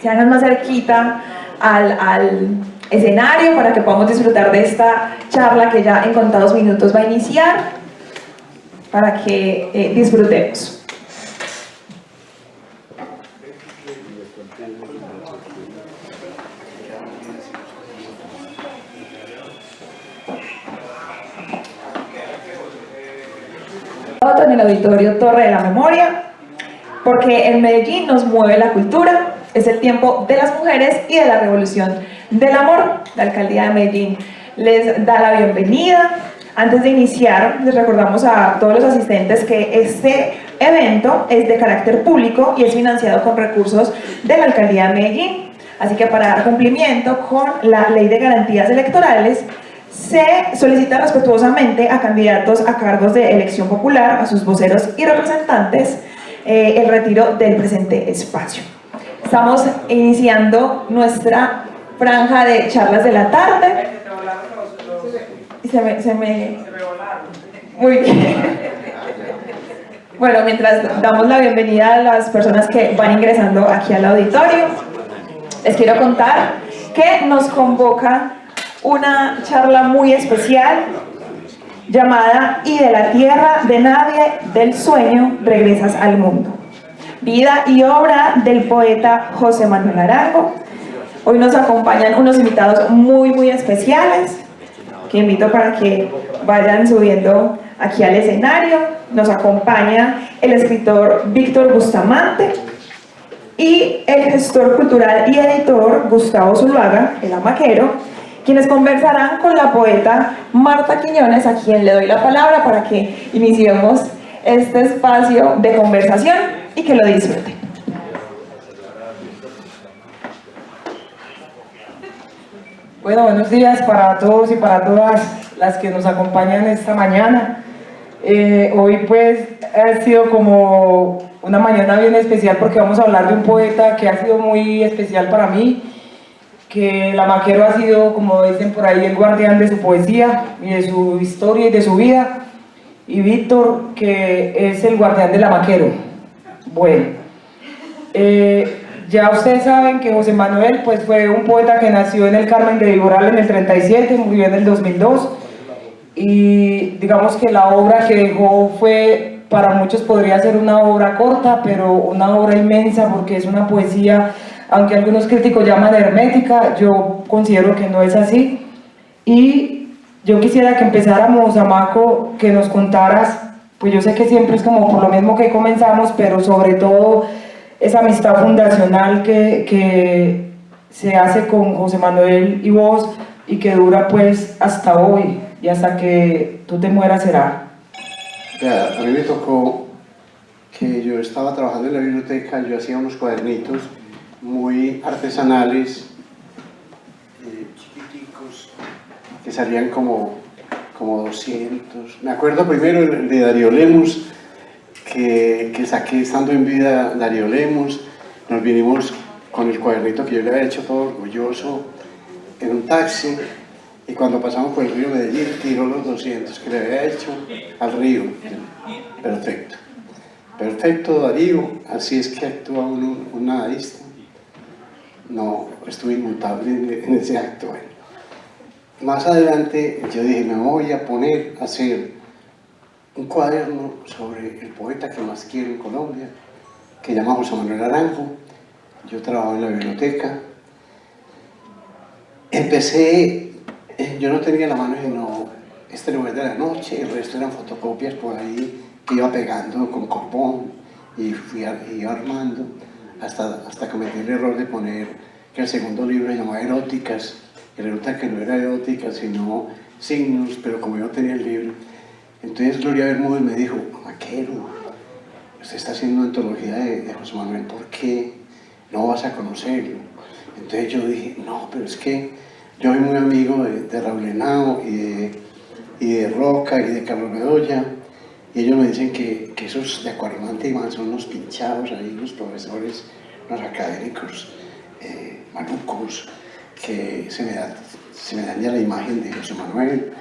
Se hagan más cerquita al escenario para que podamos disfrutar de esta charla que ya en contados minutos va a iniciar, para que disfrutemos. En el Auditorio Torre de la Memoria, porque en Medellín nos mueve la cultura, es el tiempo de las mujeres y de la revolución del amor. La Alcaldía de Medellín les da la bienvenida. Antes de iniciar, les recordamos a todos los asistentes que este evento es de carácter público y es financiado con recursos de la Alcaldía de Medellín. Así que para dar cumplimiento con la Ley de Garantías Electorales, se solicita respetuosamente a candidatos a cargos de elección popular, a sus voceros y representantes, el retiro del presente espacio. Estamos iniciando nuestra franja de charlas de la tarde. Muy bien. Bueno, mientras damos la bienvenida a las personas que van ingresando aquí al auditorio, les quiero contar que nos convoca una charla muy especial llamada "Y de la tierra de nadie, del sueño, regresas al mundo". Vida y obra del poeta José Manuel Arango. Hoy nos acompañan unos invitados muy especiales, que invito para que vayan subiendo aquí al escenario. Nos acompaña el escritor Víctor Bustamante y el gestor cultural y editor Gustavo Zuluaga, el amaquero, quienes conversarán con la poeta Marta Quiñones, a quien le doy la palabra para que iniciemos este espacio de conversación y que lo disfruten. Bueno, buenos días para todos y para todas las que nos acompañan esta mañana. Hoy pues ha sido como una mañana bien especial porque vamos a hablar de un poeta que ha sido muy especial para mí, que el amaquero ha sido, como dicen por ahí, el guardián de su poesía y de su historia y de su vida, y Víctor, que es el guardián del amaquero. Bueno, ya ustedes saben que José Manuel pues fue un poeta que nació en el Carmen de Viboral en el 37, murió en el 2002, y digamos que la obra que dejó fue, para muchos podría ser una obra corta, pero una obra inmensa, porque es una poesía, aunque algunos críticos llaman hermética, yo considero que no es así. Y yo quisiera que empezáramos, Amaco, que nos contaras, pues yo sé que siempre es como por lo mismo que comenzamos, pero sobre todo esa amistad fundacional que se hace con José Manuel y vos, y que dura pues hasta hoy, y hasta que tú te mueras será. A mí me tocó que yo estaba trabajando en la biblioteca, yo hacía unos cuadernitos muy artesanales, chiquiticos, que salían como 200. Me acuerdo primero el de Darío Lemus, que saqué estando en vida Darío Lemus. Nos vinimos con el cuadernito que yo le había hecho todo orgulloso en un taxi, y cuando pasamos por el río Medellín tiró los 200 que le había hecho al río. Perfecto, perfecto Darío, así es que actúa un nadadista. No, estuve inmutable en ese acto. Bueno, más adelante yo dije, me voy a poner a hacer un cuaderno sobre el poeta que más quiero en Colombia, que se llama José Manuel Arango. Yo trabajo en la biblioteca. Empecé, yo no tenía la mano sino este lugar de la noche, el resto eran fotocopias por ahí que iba pegando con copón y iba armando, hasta cometí el error de poner que el segundo libro se llamaba Eróticas, y resulta que no era eróticas sino signos, pero como yo tenía el libro, entonces Gloria Bermúdez me dijo, Maquero, usted está haciendo una antología de José Manuel, ¿por qué no vas a conocerlo? Entonces yo dije, no, pero es que yo soy muy amigo de Raúl Henao y de Roca y de Carlos Bedoya, y ellos me dicen que esos de Acuarionante y Man son los pinchados ahí, los profesores, los académicos, malucos, que se me daña la imagen de José Manuel.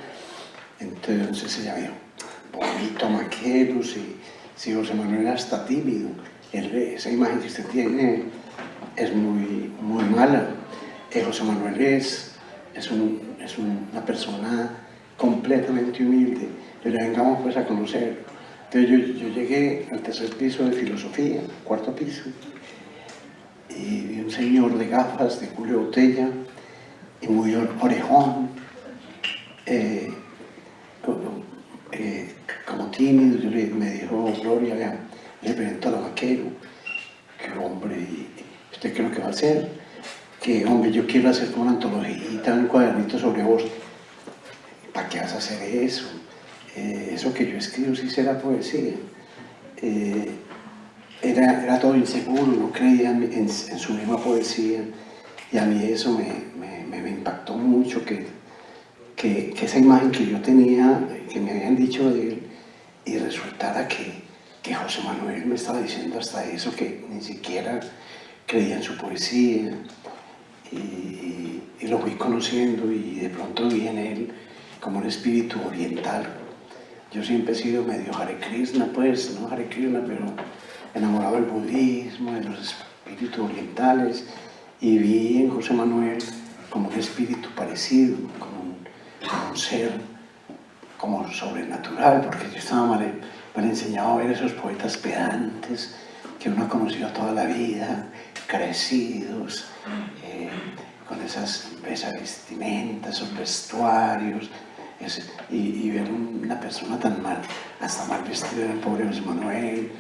Entonces ella me dijo, bonito Maqueros, y si José Manuel era hasta tímido, esa imagen que usted tiene es muy mala. José Manuel es una persona completamente humilde, pero vengamos pues a conocer. Entonces yo llegué al tercer piso de filosofía, cuarto piso, y vi un señor de gafas de Julio Botella, y muy orejón, como tímido. Me dijo Gloria, vea, le presento a la Maquero, que hombre, ¿y usted qué es lo que va a hacer? Que hombre, yo quiero hacer como una antología, un cuadernito sobre vos. ¿Para qué vas a hacer eso? Eso que yo escribo sí será poesía. Era todo inseguro, no creía en su misma poesía, y a mí eso me impactó mucho, que esa imagen que yo tenía, que me habían dicho de él, y resultara que José Manuel me estaba diciendo hasta eso, que ni siquiera creía en su poesía, y lo fui conociendo, y de pronto vi en él como un espíritu oriental. Yo siempre he sido medio Hare Krishna, pues, no Hare Krishna, pero enamorado del budismo, de los espíritus orientales, y vi en José Manuel como un espíritu parecido, como un ser como sobrenatural, porque yo estaba mal enseñado a ver esos poetas pedantes que uno ha conocido toda la vida, crecidos, con esas vestimentas, esos vestuarios, y ver una persona tan mal, hasta mal vestida, el pobre José Manuel,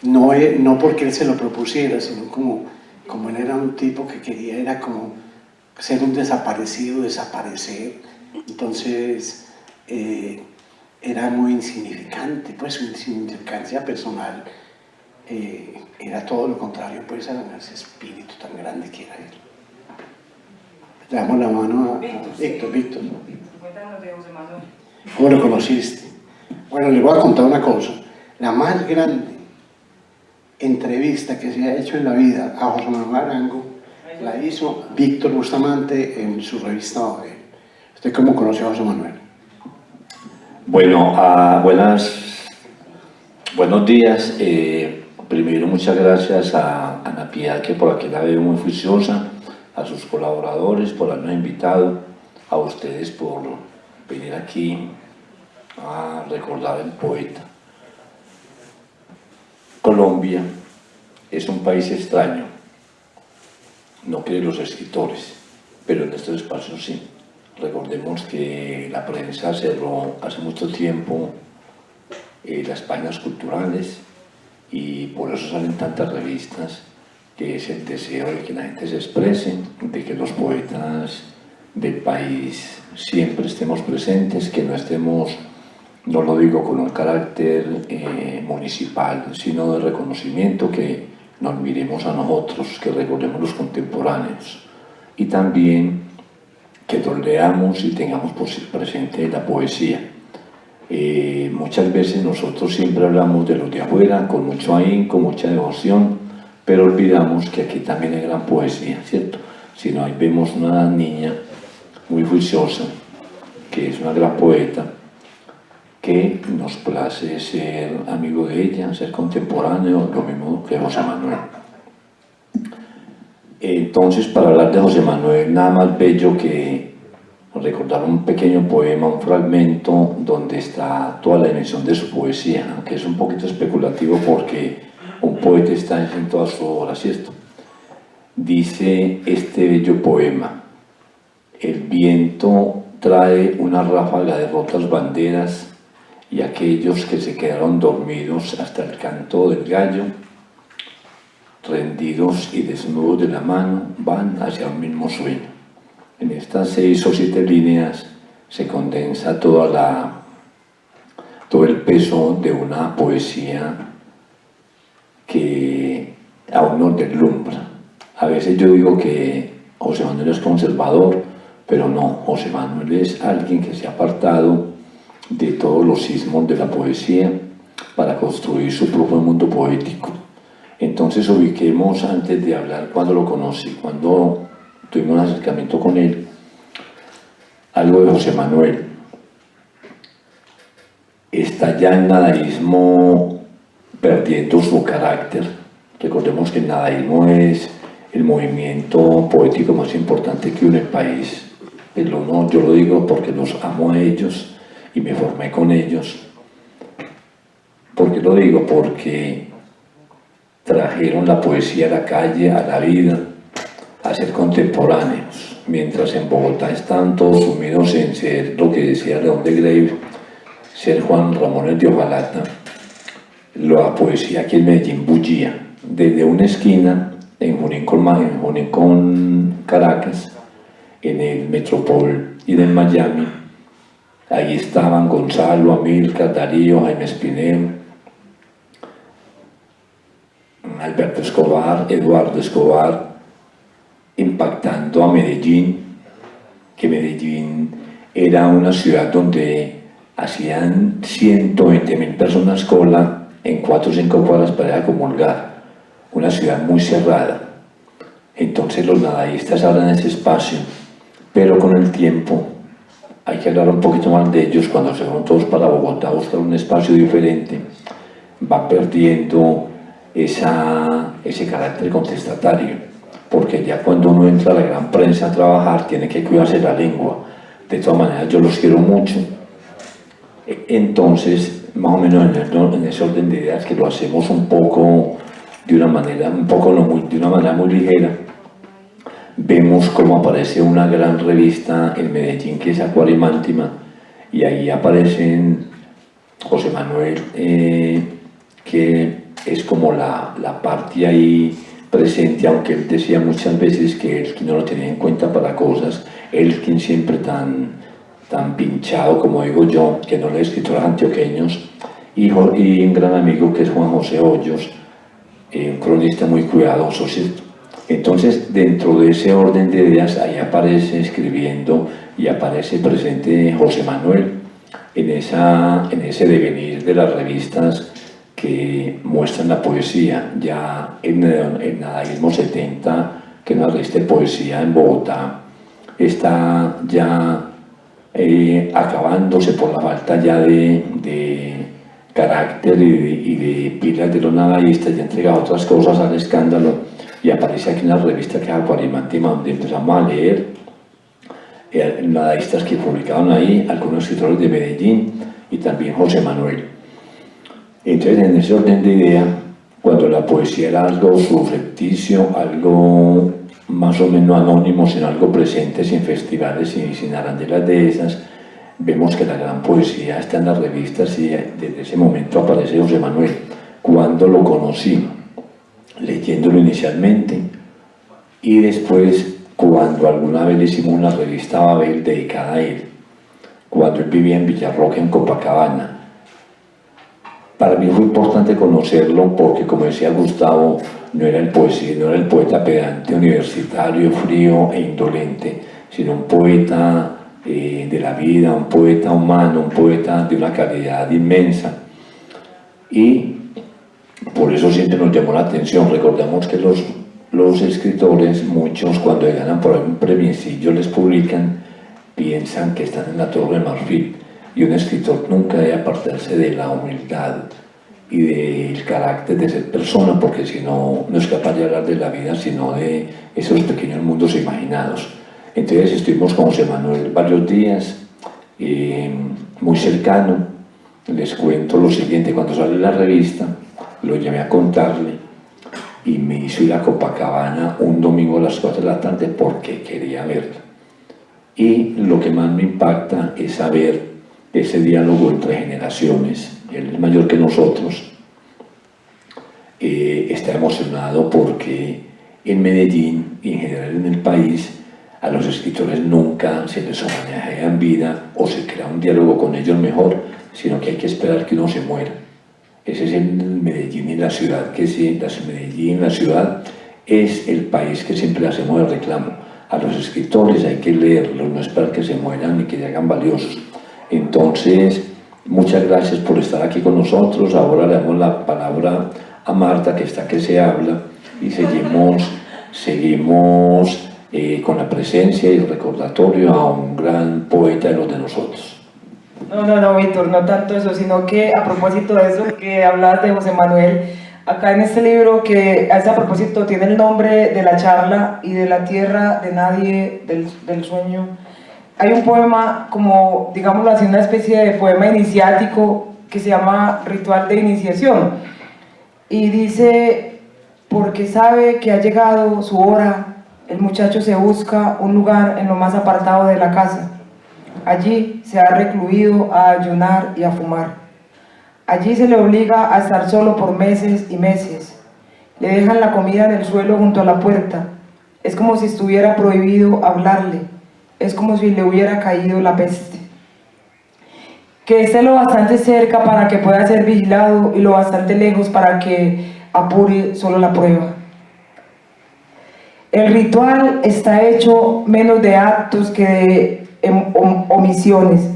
no porque él se lo propusiera, sino como él era un tipo que quería, era como ser un desaparecido, desaparecer. Entonces era muy insignificante, pues su insignificancia personal era todo lo contrario, pues, a ese espíritu tan grande que era él. Le damos la mano a Víctor. Cuéntanos de José Manuel. ¿Cómo lo conociste? Bueno, le voy a contar una cosa. La más grande entrevista que se ha hecho en la vida a José Manuel Arango la hizo Víctor Bustamante en su revista Babel. ¿Usted cómo conoció a José Manuel? Bueno, buenos días. Primero, muchas gracias a Ana Piedad, que por aquí la veo muy juiciosa, a sus colaboradores por habernos invitado, a ustedes por venir aquí a recordar al poeta. Colombia es un país extraño, no que los escritores, pero en estos espacios sí. Recordemos que la prensa cerró hace mucho tiempo las páginas culturales, y por eso salen tantas revistas, que es el deseo de que la gente se exprese, de que los poetas del país siempre estemos presentes, que no estemos, no lo digo con un carácter municipal, sino de reconocimiento, que nos miremos a nosotros, que recordemos los contemporáneos, y también que nos leamos y tengamos presente la poesía. Muchas veces nosotros siempre hablamos de los de afuera con mucho ahínco, mucha devoción, pero olvidamos que aquí también hay gran poesía, ¿cierto? Si no, ahí vemos una niña muy juiciosa, que es una gran poeta, que nos place ser amigo de ella, ser contemporáneo, lo mismo que José Manuel. Entonces, para hablar de José Manuel, nada más bello que recordar un pequeño poema, un fragmento donde está toda la dimensión de su poesía, aunque es un poquito especulativo porque un poeta está en toda su obra, ¿cierto? Dice este bello poema: el viento trae una ráfaga de rotas banderas, y aquellos que se quedaron dormidos hasta el canto del gallo, rendidos y desnudos de la mano, van hacia un mismo sueño. En estas 6 o 7 líneas se condensa todo el peso de una poesía que aún nos deslumbra. A veces yo digo que José Manuel es conservador, pero no, José Manuel es alguien que se ha apartado de todos los sismos de la poesía para construir su propio mundo poético. Entonces ubiquemos, antes de hablar cuando lo conocí, cuando tuvimos un acercamiento con él, algo de José Manuel. Está ya el nadaísmo perdiendo su carácter. Recordemos que el nadaísmo es el movimiento poético más importante que une el país. Yo lo digo porque los amo a ellos y me formé con ellos. ¿Por qué lo digo? Porque trajeron la poesía a la calle, a la vida, a ser contemporáneos, mientras en Bogotá están todos sumidos en ser, lo que decía León de Grave, ser Juan Ramón de Ojalata. La poesía aquí en Medellín bullía, desde una esquina, en Junín con Caracas, en el Metropol y en Miami. Ahí estaban Gonzalo, Amílcar, Darío, Jaime Espinel, Alberto Escobar, Eduardo Escobar, impactando a Medellín, que Medellín era una ciudad donde hacían 120.000 personas cola en 4 o 5 cuadras para ir a comulgar, una ciudad muy cerrada. Entonces los nadaístas abren ese espacio, pero con el tiempo hay que hablar un poquito más de ellos. Cuando se van todos para Bogotá a buscar un espacio diferente, van perdiendo ese carácter contestatario, porque ya cuando uno entra a la gran prensa a trabajar tiene que cuidarse la lengua. De todas maneras yo los quiero mucho. Entonces, más o menos en ese orden de ideas, que lo hacemos un poco de una manera muy ligera, vemos cómo aparece una gran revista en Medellín que es Acuarimántima, y ahí aparecen José Manuel, que es como la parte ahí presente, aunque él decía muchas veces que él no lo tenía en cuenta para cosas, él quien siempre tan pinchado, como digo yo, que no lee escritores antioqueños, y un gran amigo que es Juan José Hoyos, un cronista muy cuidadoso, ¿cierto? Entonces, dentro de ese orden de ideas, ahí aparece escribiendo y aparece presente José Manuel en ese devenir de las revistas que muestran la poesía. Ya en Nadaísmo 70, que es una revista de poesía en Bogotá, está ya acabándose por la falta ya de carácter y de pilas de los nadaístas, ya entregado otras cosas al escándalo, y aparece aquí en la revista que es Acuarimántima, donde empezamos a leer nadaístas que publicaron ahí, algunos escritores de Medellín y también José Manuel. Entonces, en ese orden de idea, cuando la poesía era algo subrepticio, algo más o menos anónimo, sino algo presente, sin festivales y sin arandelas de esas, vemos que la gran poesía está en las revistas, y desde ese momento aparece José Manuel. Cuando lo conocí, leyéndolo inicialmente, y después cuando alguna vez le hicimos una revista Babel dedicada a él, cuando él vivía en Villarroca, en Copacabana. Para mí fue importante conocerlo porque, como decía Gustavo, no era el poeta pedante, universitario, frío e indolente, sino un poeta de la vida, un poeta humano, un poeta de una calidad inmensa. Y por eso siempre nos llamó la atención. Recordamos que los escritores, muchos, cuando ganan por algún premiecillo, les publican, piensan que están en la Torre de Marfil. Y un escritor nunca debe apartarse de la humildad y del carácter de ser persona, porque si no, no es capaz de hablar de la vida, sino de esos pequeños mundos imaginados. Entonces estuvimos con José Manuel varios días, muy cercano. Les cuento lo siguiente: cuando sale la revista, lo llamé a contarle y me hizo ir a Copacabana un domingo a las 4 de la tarde porque quería verla. Y lo que más me impacta es saber ese diálogo entre generaciones. Él es mayor que nosotros, está emocionado porque en Medellín y en general en el país a los escritores nunca se les homenajea en vida o se crea un diálogo con ellos mejor, sino que hay que esperar que uno se muera. Ese es el Medellín y la ciudad, que sí, Medellín, la ciudad, es el país que siempre hacemos el reclamo. A los escritores hay que leerlos, no esperar que se mueran ni que se hagan valiosos. Entonces, Muchas gracias por estar aquí con nosotros. Ahora le damos la palabra a Marta, que está que se habla, y seguimos con la presencia y el recordatorio a un gran poeta de los de nosotros. No, Víctor, no tanto eso, sino que a propósito de eso que hablabas de José Manuel, acá en este libro, que a ese propósito tiene el nombre de la charla y de la tierra de nadie, del sueño, hay un poema, como digámoslo así, una especie de poema iniciático que se llama Ritual de Iniciación, y dice: porque sabe que ha llegado su hora, el muchacho se busca un lugar en lo más apartado de la casa. Allí se ha recluido a ayunar y a fumar. Allí se le obliga a estar solo por meses y meses. Le dejan la comida en el suelo junto a la puerta. Es como si estuviera prohibido hablarle. Es como si le hubiera caído la peste. Que esté lo bastante cerca para que pueda ser vigilado y lo bastante lejos para que apure solo la prueba. El ritual está hecho menos de actos que de omisiones,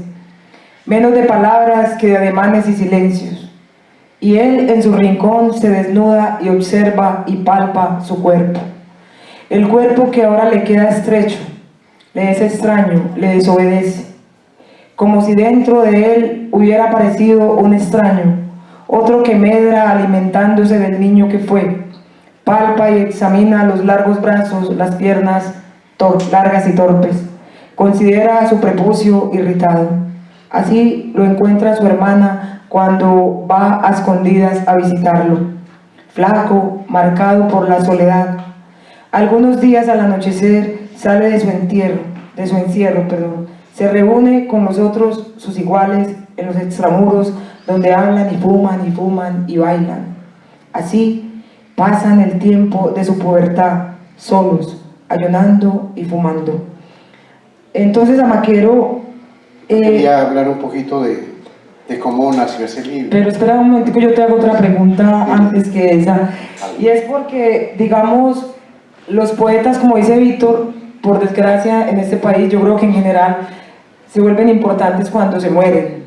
menos de palabras que de ademanes y silencios. Y él en su rincón se desnuda y observa y palpa su cuerpo. El cuerpo que ahora le queda estrecho, le es extraño, le desobedece. Como si dentro de él hubiera aparecido un extraño, otro que medra alimentándose del niño que fue. Palpa y examina los largos brazos, las piernas largas y torpes. Considera su prepucio irritado. Así lo encuentra su hermana cuando va a escondidas a visitarlo. Flaco, marcado por la soledad. Algunos días al anochecer sale de su encierro. Se reúne con los otros, sus iguales, en los extramuros, donde hablan y fuman y bailan. Así pasan el tiempo de su pubertad, solos, ayunando y fumando. Entonces, Amaquero... quería hablar un poquito de cómo nació ese libro. Pero espera un momentico, yo te hago otra pregunta antes que esa. Y es porque, digamos, los poetas, como dice Víctor, por desgracia en este país, yo creo que en general se vuelven importantes cuando se mueren,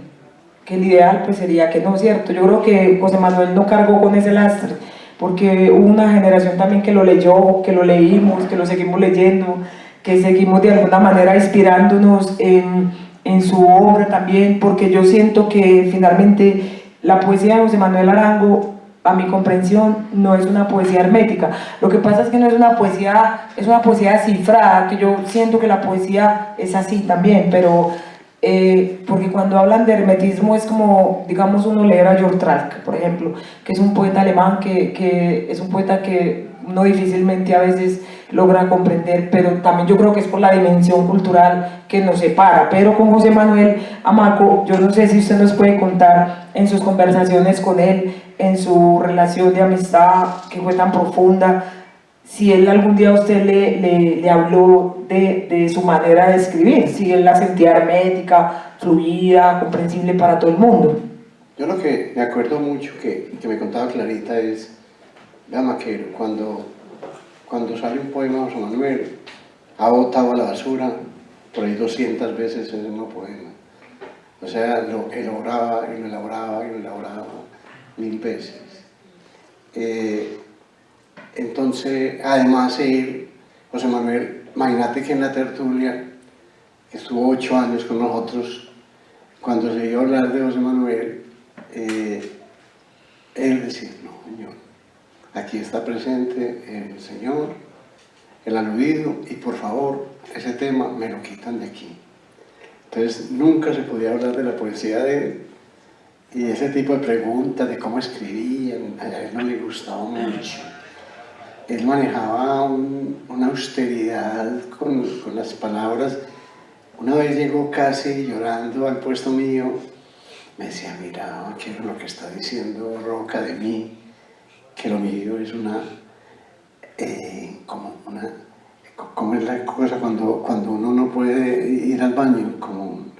que el ideal pues sería que no, ¿cierto? Yo creo que José Manuel no cargó con ese lastre, porque hubo una generación también que lo leyó, que lo leímos, que lo seguimos leyendo, que seguimos de alguna manera inspirándonos en su obra también, porque yo siento que finalmente la poesía de José Manuel Arango, a mi comprensión, no es una poesía hermética. Lo que pasa es que no es una poesía, es una poesía cifrada, que yo siento que la poesía es así también, pero porque cuando hablan de hermetismo es como, digamos, uno leer a Georg Trakl, por ejemplo, que es un poeta alemán, que es un poeta que uno difícilmente a veces logra comprender, pero también yo creo que es por la dimensión cultural que nos separa. Pero con José Manuel Amaco, yo no sé si usted nos puede contar en sus conversaciones con él, en su relación de amistad que fue tan profunda, si él algún día a usted le habló de su manera de escribir, si él la sentía hermética, fluida, comprensible para todo el mundo. Yo lo que me acuerdo mucho que me contaba Clarita es, vea Maquero, cuando sale un poema de José Manuel, ha botado a la basura por ahí 200 veces ese mismo poema. O sea, lo elaboraba y lo elaboraba y lo elaboraba 1000 veces. Entonces, además José Manuel, imagínate que en la tertulia, que estuvo 8 años con nosotros, cuando se iba a hablar de José Manuel, él decía, no, señor, aquí está presente el señor, el aludido, y por favor, ese tema me lo quitan de aquí. Entonces, nunca se podía hablar de la poesía de él, y ese tipo de preguntas de cómo escribían, a él no le gustaba mucho. Él manejaba una austeridad con las palabras. Una vez llegó casi llorando al puesto mío, me decía, mira, ¿qué es lo que está diciendo Roca de mí? Que lo mío es ¿cómo es la cosa cuando uno no puede ir al baño? Como un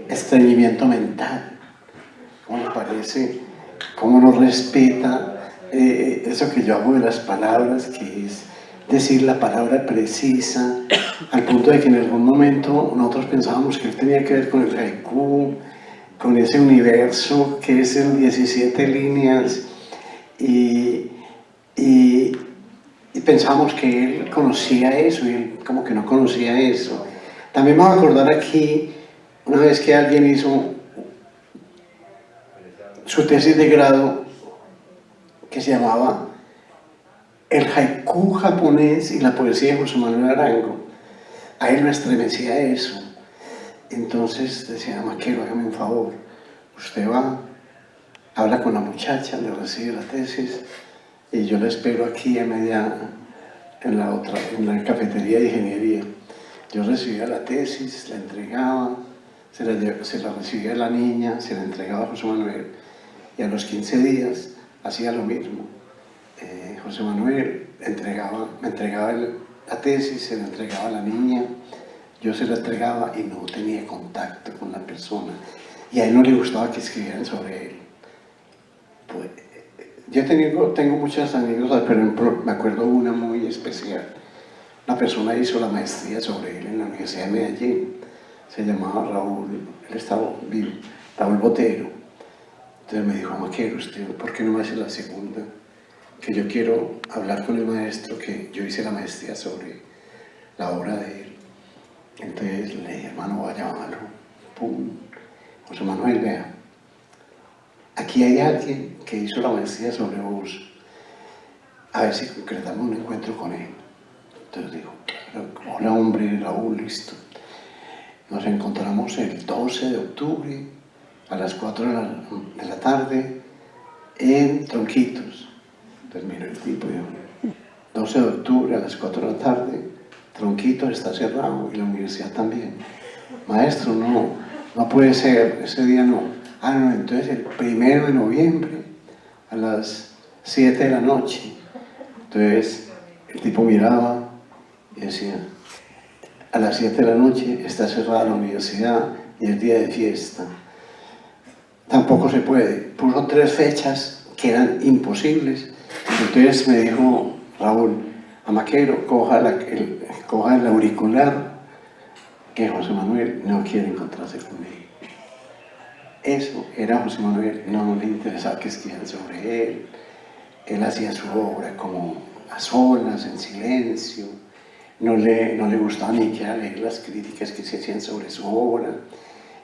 estreñimiento mental. ¿Cómo me parece? ¿Cómo no respeta eso que yo hago de las palabras, que es decir la palabra precisa, al punto de que en algún momento nosotros pensábamos que él tenía que ver con el haiku, con ese universo que es en 17 líneas y pensamos que él conocía eso y él como que no conocía eso. También me voy a acordar aquí una vez que alguien hizo su tesis de grado que se llamaba El haiku japonés y la poesía de José Manuel Arango. A él lo estremecía eso. Entonces decía, Maquero, hágame un favor, usted va, habla con la muchacha, le recibe la tesis y yo la espero aquí en la cafetería de ingeniería. Yo recibía la tesis, la entregaba, se la recibía a la niña, se la entregaba a José Manuel y a los 15 días hacía lo mismo. José Manuel me entregaba la tesis, se la entregaba a la niña, yo se la entregaba y no tenía contacto con la persona y a él no le gustaba que escribieran sobre él. Pues, yo tengo muchas anécdotas, pero me acuerdo una muy especial. Una persona hizo la maestría sobre él en la Universidad de Medellín, se llamaba Raúl, él estaba vivo, Raúl Botero. Entonces me dijo, Maquero, ¿usted por qué no me hace la segunda? Que yo quiero hablar con el maestro, que yo hice la maestría sobre la obra de él. Entonces le dije, hermano, voy a llamarlo. Pum. José Manuel, vea, aquí hay alguien que hizo la maestría sobre vos. A ver si concretamos un encuentro con él. Entonces dijo, hola hombre, Raúl, listo. Nos encontramos el 12 de octubre a las 4 de la tarde en Tronquitos. Entonces miro el tipo y digo, 12 de octubre a las 4 de la tarde, Tronquitos está cerrado y la universidad también. Maestro, no puede ser, ese día no. Ah, no, entonces el 1 de noviembre a las 7 de la noche. Entonces el tipo miraba y decía, a las 7 de la noche está cerrada la universidad y es día de fiesta. Tampoco se puede. Puso 3 fechas que eran imposibles. Entonces me dijo Raúl, a Maquero, coja el auricular, que José Manuel no quiere encontrarse conmigo. Eso era José Manuel, no le interesaba que escribieran sobre él. Él hacía su obra como a solas, en silencio. No le gustaba ni siquiera leer las críticas que se hacían sobre su obra.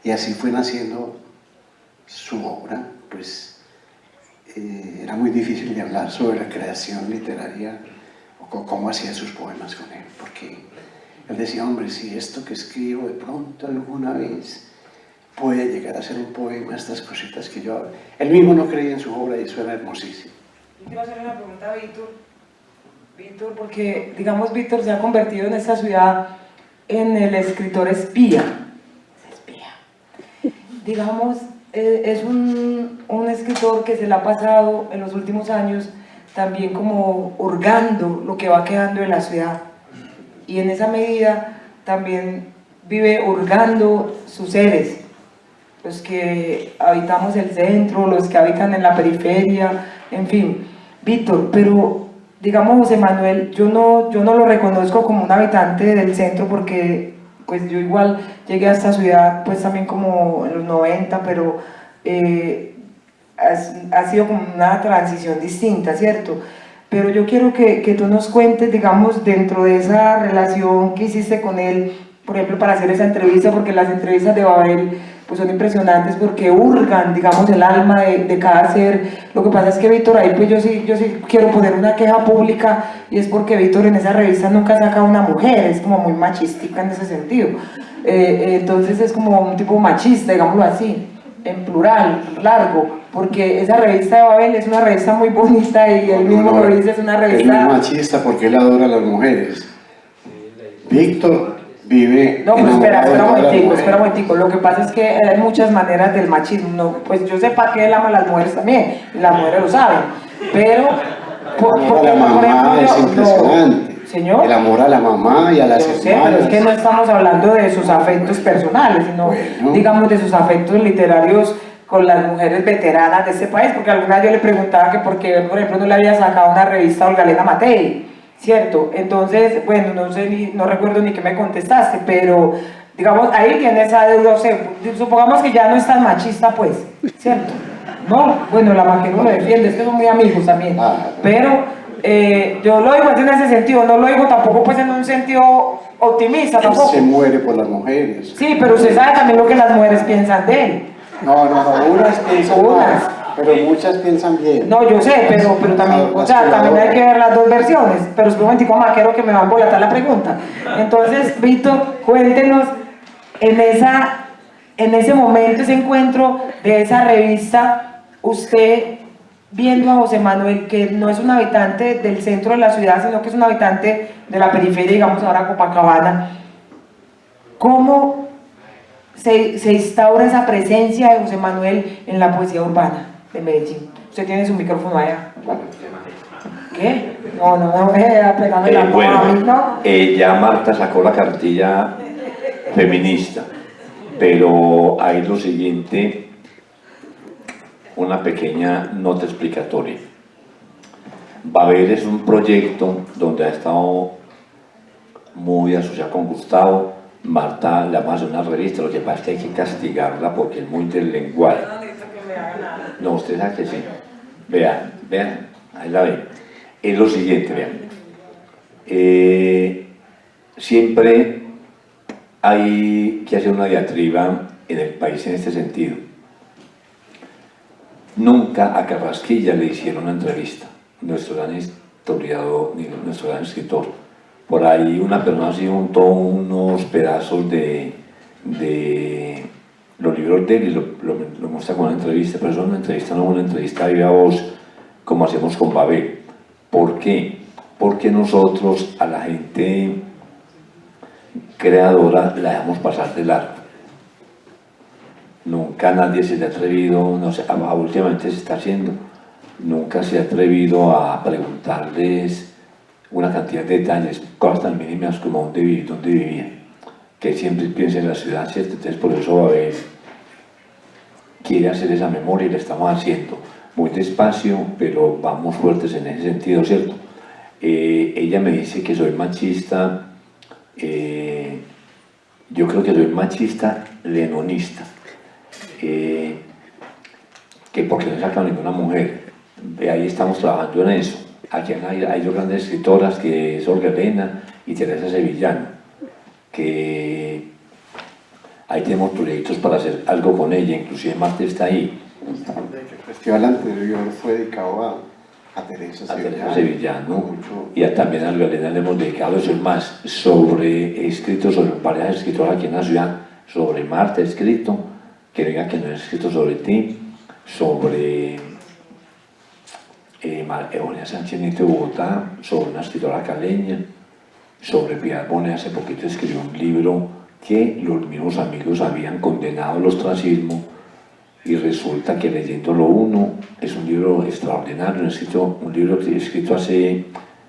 Y así fue naciendo su obra. Pues era muy difícil de hablar sobre la creación literaria o cómo hacía sus poemas con él, porque él decía, hombre, si esto que escribo de pronto alguna vez puede llegar a ser un poema, estas cositas que yo hago. Él mismo no creía en su obra y eso era hermosísimo. Quiero hacerle una pregunta a Víctor, porque digamos Víctor se ha convertido en esta ciudad en el escritor espía. Digamos, es un escritor que se le ha pasado en los últimos años también como hurgando lo que va quedando en la ciudad, y en esa medida también vive hurgando sus seres, los que habitamos el centro, los que habitan en la periferia, en fin. Víctor, pero digamos José Manuel, yo no lo reconozco como un habitante del centro, porque pues yo igual llegué a esta ciudad pues también como en los 90, pero ha sido como una transición distinta, ¿cierto? Pero yo quiero que tú nos cuentes, digamos, dentro de esa relación que hiciste con él, por ejemplo, para hacer esa entrevista, porque las entrevistas de Babel pues son impresionantes porque hurgan, digamos, el alma de cada ser. Lo que pasa es que Víctor, ahí pues yo sí quiero poner una queja pública, y es porque Víctor en esa revista nunca saca a una mujer, es como muy machística en ese sentido. Entonces es como un tipo machista, digámoslo así, en plural, largo, porque esa revista de Babel es una revista muy bonita y él mismo lo dice, es una revista... Él no es machista porque él adora a las mujeres. Víctor vive... No, pero espera un momentico. Lo que pasa es que hay muchas maneras del machismo. No, pues yo sepa que él ama a las mujeres también, y las mujeres lo saben, pero... a la mamá es impresionante. Señor, el amor a la mamá y a las hermanas. Pero es que no estamos hablando de sus afectos personales, sino bueno, digamos de sus afectos literarios con las mujeres veteranas de este país, porque alguna vez yo le preguntaba que por qué, por ejemplo, no le había sacado una revista a Olga Elena Matei, ¿cierto? Entonces, bueno, no recuerdo ni qué me contestaste, pero digamos, ahí tiene esa deuda, o sea, supongamos que ya no es tan machista, pues, ¿cierto? No, bueno, la Maquero lo defiende, es que son muy amigos también, pero yo lo digo en ese sentido, no lo digo tampoco pues en un sentido optimista Él tampoco. se muere por las mujeres. Sí, pero usted sabe también lo que las mujeres piensan de él. No, unas piensan mal, pero muchas piensan bien. No, yo sé, pero también, o sea, también hay que ver las dos versiones. Pero es un momentico, Maquero, que me va a embolatar la pregunta. Entonces, Víctor, cuéntenos en ese momento, ese encuentro de esa revista, usted viendo a José Manuel, que no es un habitante del centro de la ciudad, sino que es un habitante de la periferia, digamos ahora Copacabana, ¿cómo se instaura esa presencia de José Manuel en la poesía urbana de Medellín? Usted tiene su micrófono allá. ¿Qué? No, pegando la mano a mí, ¿no? Ya Marta sacó la cartilla feminista, pero hay lo siguiente, una pequeña nota explicatoria. Baber es un proyecto donde ha estado muy asociado con Gustavo. Marta le vamos a hacer una revista, lo que pasa es que hay que castigarla porque es muy del lenguaje. No, usted sabe que sí. Vean, ahí la ven. Es lo siguiente, vean. Siempre hay que hacer una diatriba en el país en este sentido. Nunca a Carrasquilla le hicieron una entrevista, nuestro gran historiador, nuestro gran escritor. Por ahí una persona se juntó unos pedazos de los libros de él y lo muestra con una entrevista, pero eso es una entrevista, no una entrevista de viva voz, como hacemos con Babel. ¿Por qué? Porque nosotros a la gente creadora la dejamos pasar de largo. Nunca nadie se le ha atrevido, no sé, últimamente se está haciendo, nunca se ha atrevido a preguntarles una cantidad de detalles, cosas tan mínimas como dónde vivían, que siempre piensa en la ciudad, ¿cierto? Entonces por eso Babel quiere hacer esa memoria y la estamos haciendo muy despacio, pero vamos fuertes en ese sentido, ¿cierto? Ella me dice que soy machista, yo creo que soy machista lenonista, que porque no he sacado ninguna mujer, ahí estamos trabajando en eso. Aquí hay dos grandes escritoras, que es Olga Elena y Teresa Sevillano, que ahí tenemos proyectos para hacer algo con ella, inclusive Marta está ahí. El festival anterior fue dedicado a Teresa Sevillano, y también a Olga Elena le hemos dedicado eso, es más, sobre escritos sobre varias escritoras aquí en la ciudad, sobre Marta he escrito, que venga que no he escrito sobre ti, sobre Evonia Sánchez Nieto de Bogotá, sobre una escritora caleña, sobre Piedad Bonet. Hace poquito escribió un libro que los mismos amigos habían condenado al ostracismo y resulta que leyéndolo uno es un libro extraordinario, un libro que he escrito hace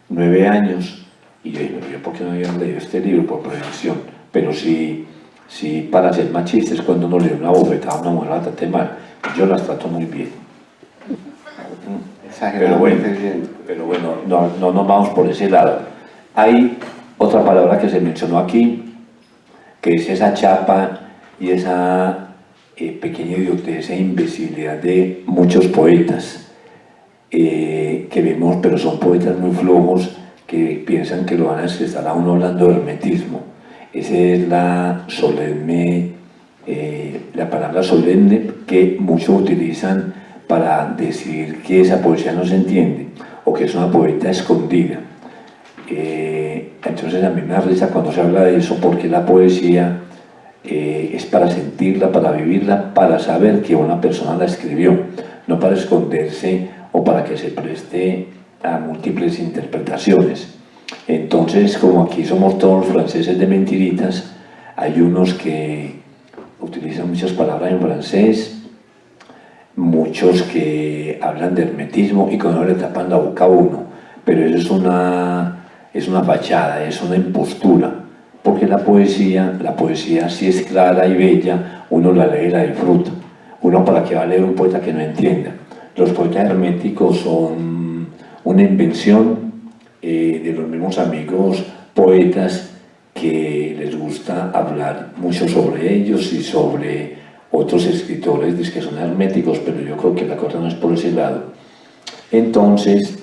9 años y yo dije, ¿por qué no había leído este libro? Por prevención, pero sí para ser machista es cuando uno le da una bofetada a una mujer, la trate mal. Yo las trato muy bien. Pero bueno, no nos vamos por ese lado. Hay otra palabra que se mencionó aquí, que es esa chapa y esa pequeña idiotez e imbecilidad de muchos poetas que vemos, pero son poetas muy flojos que piensan que lo van a estar a uno hablando de hermetismo. Esa es la solemne, la palabra solemne que muchos utilizan para decir que esa poesía no se entiende o que es una poeta escondida. Entonces a mí me da risa cuando se habla de eso, porque la poesía es para sentirla, para vivirla, para saber que una persona la escribió, no para esconderse o para que se preste a múltiples interpretaciones. Entonces, como aquí somos todos franceses de mentiritas, hay unos que utilizan muchas palabras en francés, muchos que hablan de hermetismo y con eso le tapan la boca a uno, pero eso es una fachada, es una impostura, porque la poesía si es clara y bella, uno la lee y la disfruta. Uno, ¿para qué va a leer un poeta que no entienda? Los poetas herméticos son una invención de los mismos amigos poetas que les gusta hablar mucho sobre ellos y sobre otros escritores que son herméticos, pero yo creo que la cosa no es por ese lado. Entonces,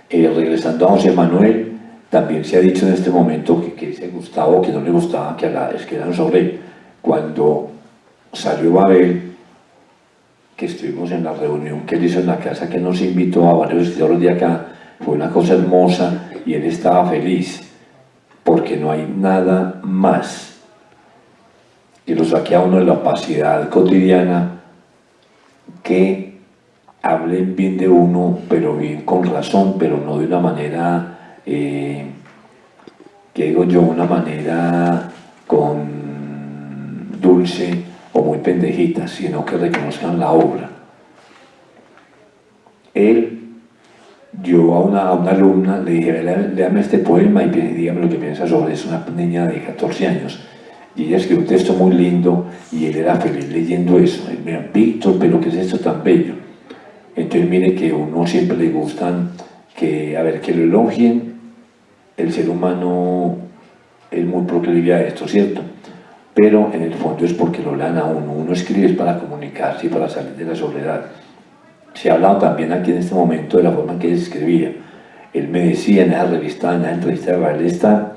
regresando a José Manuel, también se ha dicho en este momento que ese Gustavo, que no le gustaba que escribieran sobre él. Cuando salió Babel, que estuvimos en la reunión que él hizo en la casa, que nos invitó a varios escritores de acá, fue una cosa hermosa y él estaba feliz, porque no hay nada más que lo saque a uno de la opacidad cotidiana, que hablen bien de uno, pero bien con razón, pero no de una manera, que digo yo, una manera con dulce o muy pendejita, sino que reconozcan la obra. Yo a una alumna le dije, léame este poema y dígame lo que piensa sobre eso, una niña de 14 años. Y ella escribió un texto muy lindo y él era feliz leyendo eso. Él me dijo, Víctor, pero ¿qué es esto tan bello? Entonces mire que a uno siempre le gustan que lo elogien. El ser humano es muy proclive a esto, ¿cierto? Pero en el fondo es porque lo lean a uno. Uno escribe es para comunicarse y para salir de la soledad. Se ha hablado también aquí en este momento de la forma en que él escribía. Él me decía en esa revista, en la entrevista de Bailesta,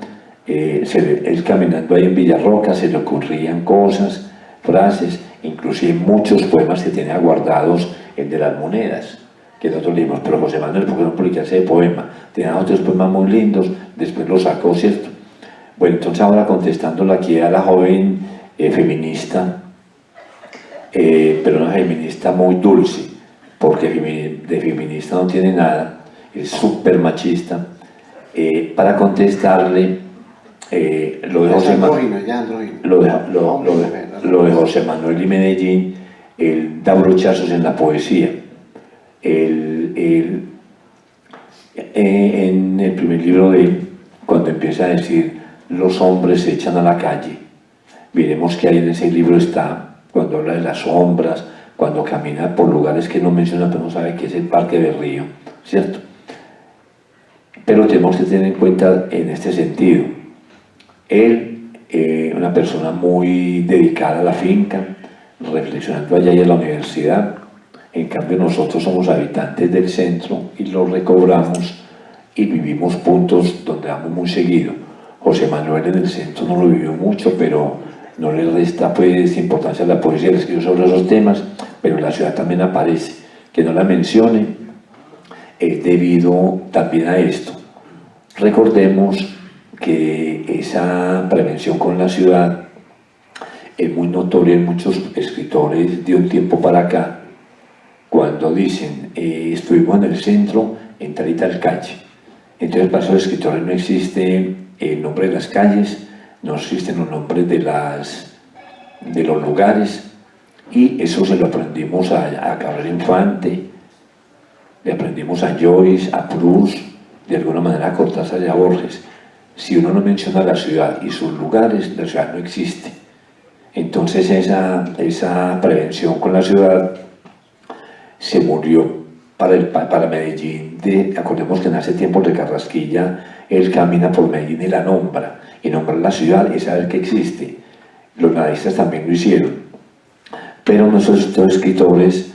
él caminando ahí en Villarroca, se le ocurrían cosas, frases, inclusive muchos poemas que tenía guardados, el de las monedas, que nosotros leímos, pero José Manuel, ¿por qué no publicaste ese poema? Tenía otros poemas muy lindos, después lo sacó, ¿cierto? Bueno, entonces ahora contestándole aquí a la joven feminista, pero una feminista muy dulce, porque de feminista no tiene nada, es súper machista, para contestarle lo de José Manuel y Medellín. Él da brochazos en la poesía. En el primer libro de él, cuando empieza a decir los hombres se echan a la calle, miremos que ahí en ese libro está, cuando habla de las sombras, cuando camina por lugares que no menciona, pero no sabe que es el Parque del Río, ¿cierto? Pero tenemos que tener en cuenta en este sentido, él, una persona muy dedicada a la finca, reflexionando allá y en la universidad. En cambio nosotros somos habitantes del centro y lo recobramos y vivimos puntos donde vamos muy seguido. José Manuel en el centro no lo vivió mucho, pero no le resta pues importancia a la poesía, le escribió sobre esos temas, pero en la ciudad también aparece. Que no la mencione es debido también a esto. Recordemos que esa prevención con la ciudad es muy notoria en muchos escritores de un tiempo para acá, cuando dicen, estuvimos en el centro, en tal y tal calle. Entonces para esos escritores no existe el nombre de las calles, no existen los nombres de los lugares, y eso se lo aprendimos a Carlos Infante, le aprendimos a Joyce, a Proust, de alguna manera a Cortázar y a Borges. Si uno no menciona la ciudad y sus lugares, la ciudad no existe. Entonces esa prevención con la ciudad se murió para Medellín. Acordemos que en hace tiempo de Carrasquilla, él camina por Medellín y la nombra. Y nombrar la ciudad es saber que existe. Los nadistas también lo hicieron. Pero nuestros escritores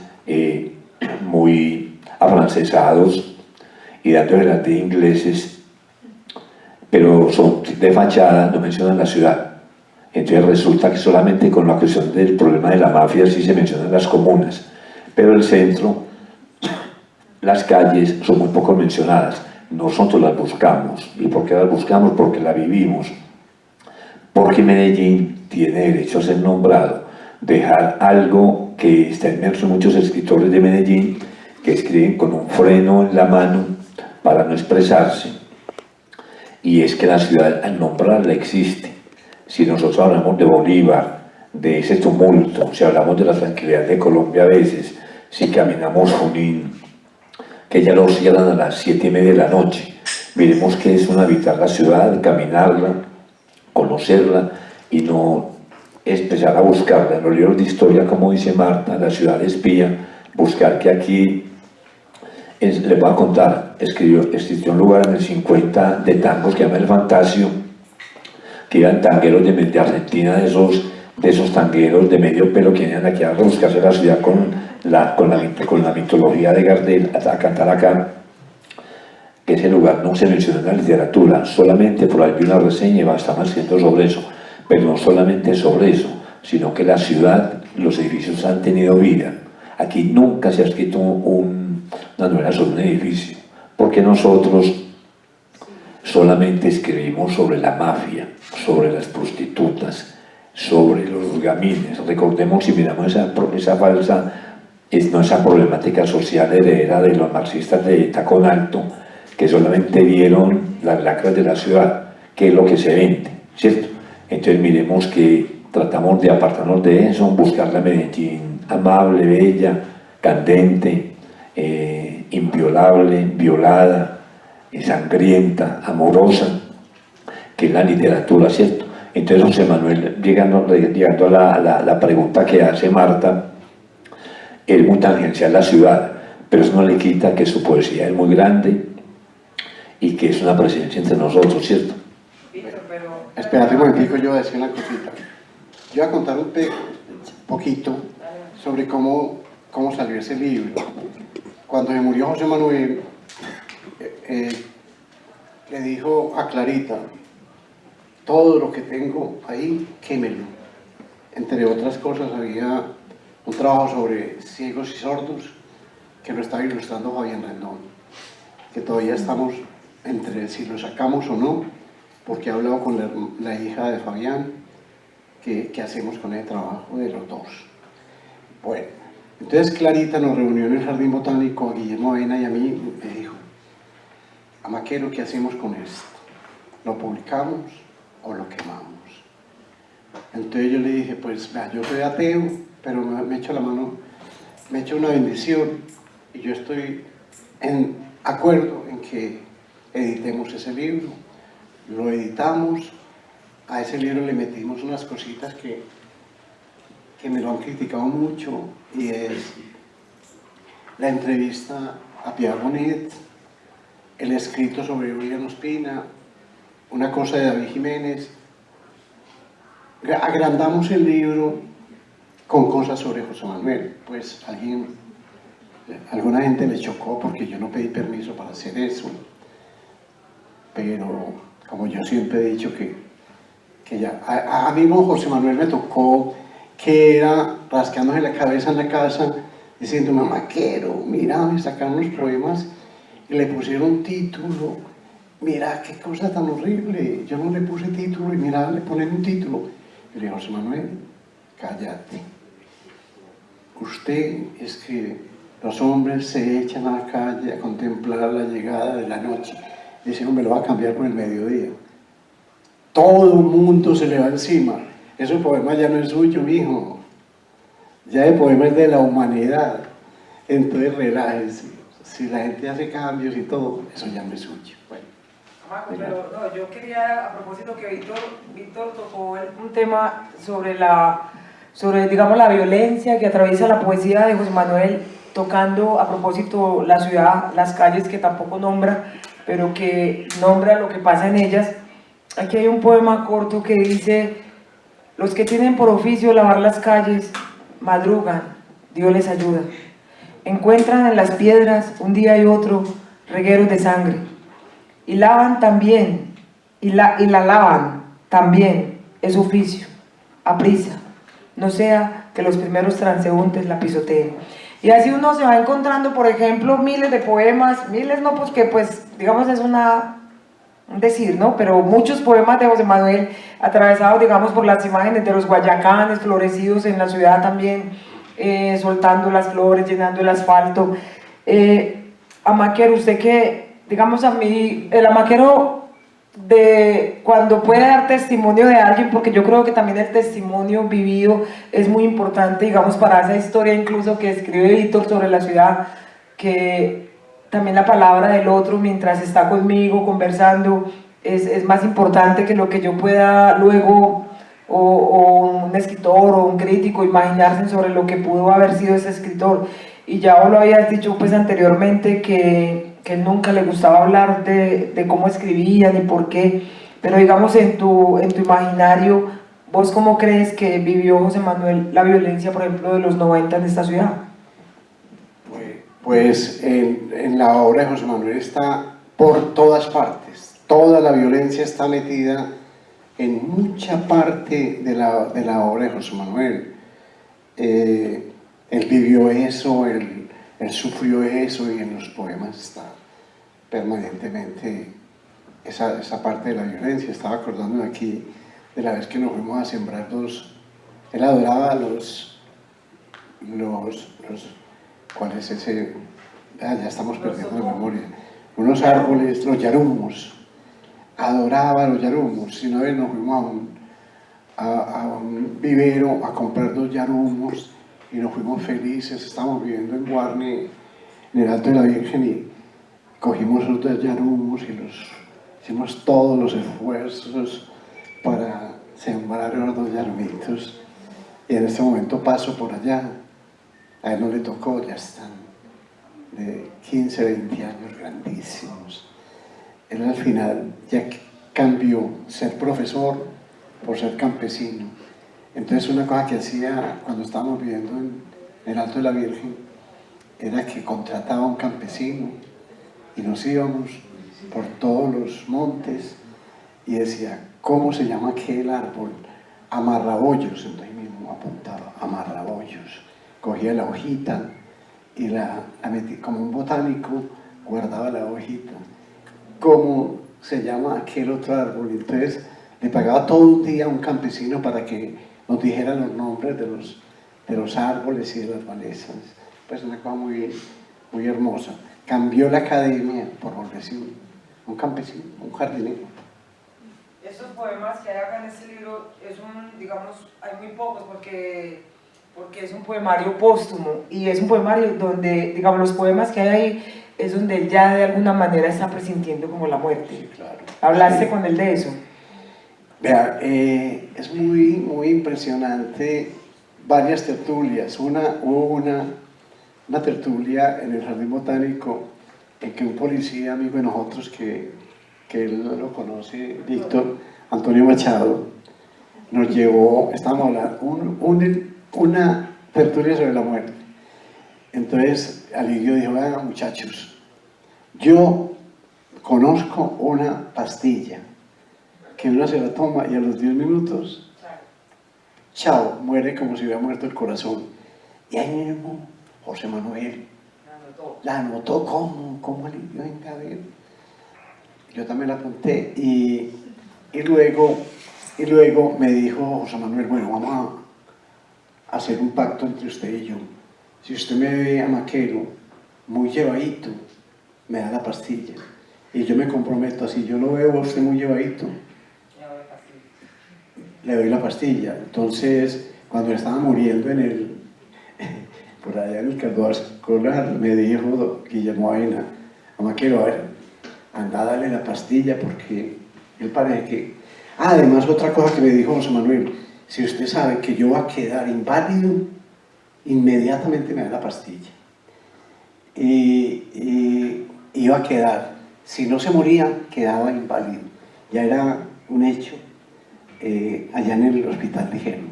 muy afrancesados y dándole las de ingleses, pero son de fachada, no mencionan la ciudad. Entonces resulta que solamente con la cuestión del problema de la mafia sí se mencionan las comunas, pero el centro, las calles son muy poco mencionadas. Nosotros las buscamos. ¿Y por qué las buscamos? Porque la vivimos. Porque Medellín tiene derecho a ser nombrado. Dejar algo que está inmerso en muchos escritores de Medellín que escriben con un freno en la mano para no expresarse. Y es que la ciudad al nombrarla existe. Si nosotros hablamos de Bolívar, de ese tumulto, si hablamos de la tranquilidad de Colombia a veces, si caminamos Junín, que ya lo cierran a las 7:30 de la noche, miremos que es un habitar la ciudad, caminarla, conocerla y no empezar a buscarla. En los libros de historia, como dice Marta, la ciudad espía, buscar que aquí, les voy a contar, existió un lugar en el 50 de tangos que se llama El Fantasio, que eran tangueros de Argentina, de esos tangueros de medio pelo que venían aquí a rebuscarse la ciudad con la mitología de Gardel a cantar acá, que ese lugar no se menciona en la literatura, solamente por ahí vi una reseña y estamos escribiendo sobre eso, pero no solamente sobre eso, sino que la ciudad, los edificios han tenido vida. Aquí nunca se ha escrito una novela sobre un edificio, porque nosotros solamente escribimos sobre la mafia, sobre las prostitutas, sobre los gamines. Recordemos, si miramos esa problemática social heredera de los marxistas de Tacón Alto, que solamente vieron las lacras de la ciudad, que es lo que se vende, ¿cierto? Entonces miremos que tratamos de apartarnos de eso, buscar la Medellín amable, bella, candente, inviolable, violada, sangrienta, amorosa, que es la literatura, ¿cierto? Entonces José Manuel, llegando a la pregunta que hace Marta, es muy tangencial a la ciudad, pero eso no le quita que su poesía es muy grande y que es una presencia entre nosotros, ¿cierto? Espérate un momentico, yo voy a decir una cosita. Yo voy a contar un poquito sobre cómo salió ese libro. Cuando se murió José Manuel, le dijo a Clarita: todo lo que tengo ahí, quémelo. Entre otras cosas, había un trabajo sobre ciegos y sordos que lo estaba ilustrando Fabián Rendón, que todavía estamos entre si lo sacamos o no, porque he hablado con la hija de Fabián, qué hacemos con el trabajo de los dos. Bueno, entonces Clarita nos reunió en el Jardín Botánico, a Guillermo Avena y a mí, me dijo: Amaquero, ¿qué hacemos con esto? ¿Lo publicamos o lo quemamos? Entonces yo le dije: pues vea, yo soy ateo, pero me echo la mano, me echo una bendición, y yo estoy en acuerdo en que editemos ese libro. Lo editamos, a ese libro le metimos unas cositas que me lo han criticado mucho, y es la entrevista a Pierre Bonet, el escrito sobre William Ospina, una cosa de David Jiménez. Agrandamos el libro con cosas sobre José Manuel. Pues alguna gente le chocó porque yo no pedí permiso para hacer eso, pero como yo siempre he dicho que ya, a mí José Manuel me tocó que era rascándose la cabeza en la casa diciendo: Amaquero, mira, me sacaron los poemas y le pusieron título, mira qué cosa tan horrible, yo no le puse título y mira, le ponen un título. Y le digo: José Manuel, cállate, usted es que los hombres se echan a la calle a contemplar la llegada de la noche. Dice: hombre, lo va a cambiar por el mediodía. Todo el mundo se le va encima. Ese poema ya no es suyo, mijo. Ya el poema es de la humanidad. Entonces relájese. Si la gente hace cambios y todo, eso ya no es suyo. Bueno. Marco, pero no, yo quería, a propósito que Víctor tocó un tema sobre digamos, la violencia que atraviesa la poesía de José Manuel, tocando a propósito la ciudad, las calles, que tampoco nombra, pero que nombra lo que pasa en ellas. Aquí hay un poema corto que dice: los que tienen por oficio lavar las calles, madrugan, Dios les ayuda. Encuentran en las piedras un día y otro regueros de sangre, y lavan también, y la lavan también, es oficio, a prisa, no sea que los primeros transeúntes la pisoteen. Y así uno se va encontrando, por ejemplo, miles de poemas, miles no, porque pues digamos es un decir, ¿no? Pero muchos poemas de José Manuel atravesados, digamos, por las imágenes de los guayacanes florecidos en la ciudad también, soltando las flores, llenando el asfalto. Amaquero, usted que, digamos, a mí, el amaquero de cuando puede dar testimonio de alguien, porque yo creo que también el testimonio vivido es muy importante, digamos, para esa historia incluso que escribe Víctor sobre la ciudad, que también la palabra del otro mientras está conmigo conversando es más importante que lo que yo pueda luego, o un escritor o un crítico, imaginarse sobre lo que pudo haber sido ese escritor. Y ya vos lo habías dicho pues anteriormente que él nunca le gustaba hablar de cómo escribía ni por qué, pero digamos en tu imaginario, ¿vos cómo crees que vivió José Manuel la violencia, por ejemplo, de los 90 en esta ciudad? Pues en la obra de José Manuel está por todas partes, toda la violencia está metida en mucha parte de la obra de José Manuel. Él vivió eso, él sufrió eso, y en los poemas está permanentemente esa parte de la violencia. Estaba acordándome aquí de la vez que nos fuimos a sembrar él adoraba ¿cuál es ese? Ya estamos perdiendo la memoria. Unos árboles, los yarumos. Adoraba los yarumos. Y una vez nos fuimos a un vivero a comprar 2 yarumos y nos fuimos felices. Estábamos viviendo en Guarne, en el Alto de la Virgen, y cogimos esos 2 yarumos y hicimos todos los esfuerzos para sembrar esos 2 yarumitos. Y en este momento paso por allá. A él no le tocó, ya están de 15, 20 años, grandísimos. Él al final ya cambió ser profesor por ser campesino. Entonces una cosa que hacía cuando estábamos viviendo en el Alto de la Virgen era que contrataba a un campesino y nos íbamos por todos los montes y decía, ¿cómo se llama aquel árbol? Amarrabollos. Entonces mismo apuntaba, amarrabollos. Cogía la hojita y la metí como un botánico, guardaba la hojita. ¿Cómo se llama aquel otro árbol? Entonces le pagaba todo un día a un campesino para que nos dijera los nombres de los árboles y de las malezas. Pues una cosa muy hermosa. Cambió la academia por volverse un campesino, un jardinero. Estos poemas que hay acá en este libro, digamos, hay muy pocos porque es un poemario póstumo y es un poemario donde, digamos, los poemas que hay ahí es donde él ya de alguna manera está presintiendo como la muerte. Sí, claro. ¿Hablaste Sí. con él de eso? Vea, es muy impresionante varias tertulias. Hubo una tertulia en el Jardín Botánico en que un policía amigo de nosotros que él lo conoce, Víctor Antonio Machado, nos llevó, estábamos hablando, una tertulia sobre la muerte. Entonces Alirio dijo, vean muchachos, yo conozco una pastilla que uno se la toma y a los 10 minutos, chao, muere como si hubiera muerto el corazón. Y ahí mismo José Manuel la anotó. ¿Cómo Alirio? Venga a ver. Yo también la apunté y luego me dijo José Manuel, bueno, vamos a hacer un pacto entre usted y yo. Si usted me ve a Maquero muy llevadito, me da la pastilla. Y yo me comprometo, si yo lo veo a usted muy llevadito, le doy la pastilla. Entonces, cuando estaba muriendo por allá en el Cardón Escolar, me dijo Guillermo Avena, a Maquero, a ver, anda a darle la pastilla porque él parece que... además, otra cosa que me dijo José Manuel, si usted sabe que yo voy a quedar inválido, inmediatamente me da la pastilla. Y iba a quedar, si no se moría, quedaba inválido. Ya era un hecho allá en el hospital dijeron.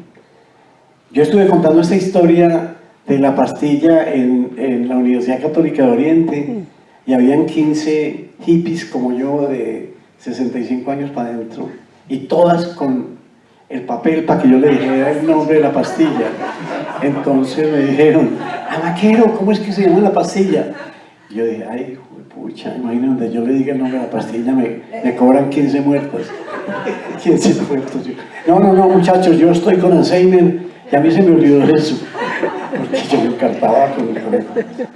Yo estuve contando esta historia de la pastilla en la Universidad Católica de Oriente y habían 15 hippies como yo de 65 años para adentro y todas con el papel para que yo le dijera el nombre de la pastilla. Entonces me dijeron, Maquero, ¿cómo es que se llama la pastilla? Y yo dije, ay, hijo de pucha, imagínate donde yo le diga el nombre de la pastilla, me cobran 15 muertos. 15 muertos. No, muchachos, yo estoy con Alzheimer y a mí se me olvidó eso. Porque yo me encantaba con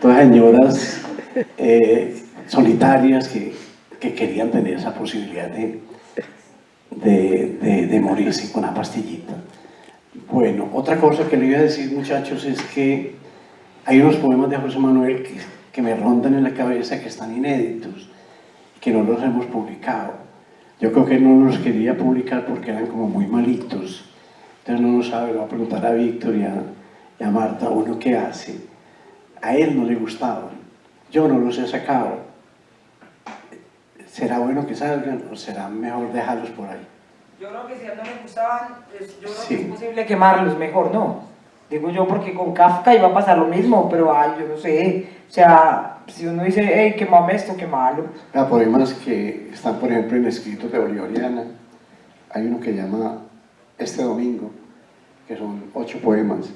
todas señoras solitarias que querían tener esa posibilidad de morirse con una pastillita. Bueno, otra cosa que le iba a decir, muchachos, es que hay unos poemas de José Manuel que me rondan en la cabeza, que están inéditos, que no los hemos publicado. Yo creo que no los quería publicar porque eran como muy malitos. Entonces no lo sabe, le voy a preguntar a Víctor y a Marta, uno qué hace. A él no le gustaban, yo no los he sacado. ¿será bueno que salgan o será mejor dejarlos por ahí? Yo creo que si a él no le gustaban, yo creo Sí. que es posible quemarlos, mejor no. Digo yo porque con Kafka iba a pasar lo mismo, pero ay, yo no sé. O sea, si uno dice, hey, quemame esto, quemalo. Poemas que están, por ejemplo, en escritos de Bolivariana. Hay uno que llama Este Domingo, que son 8 poemas.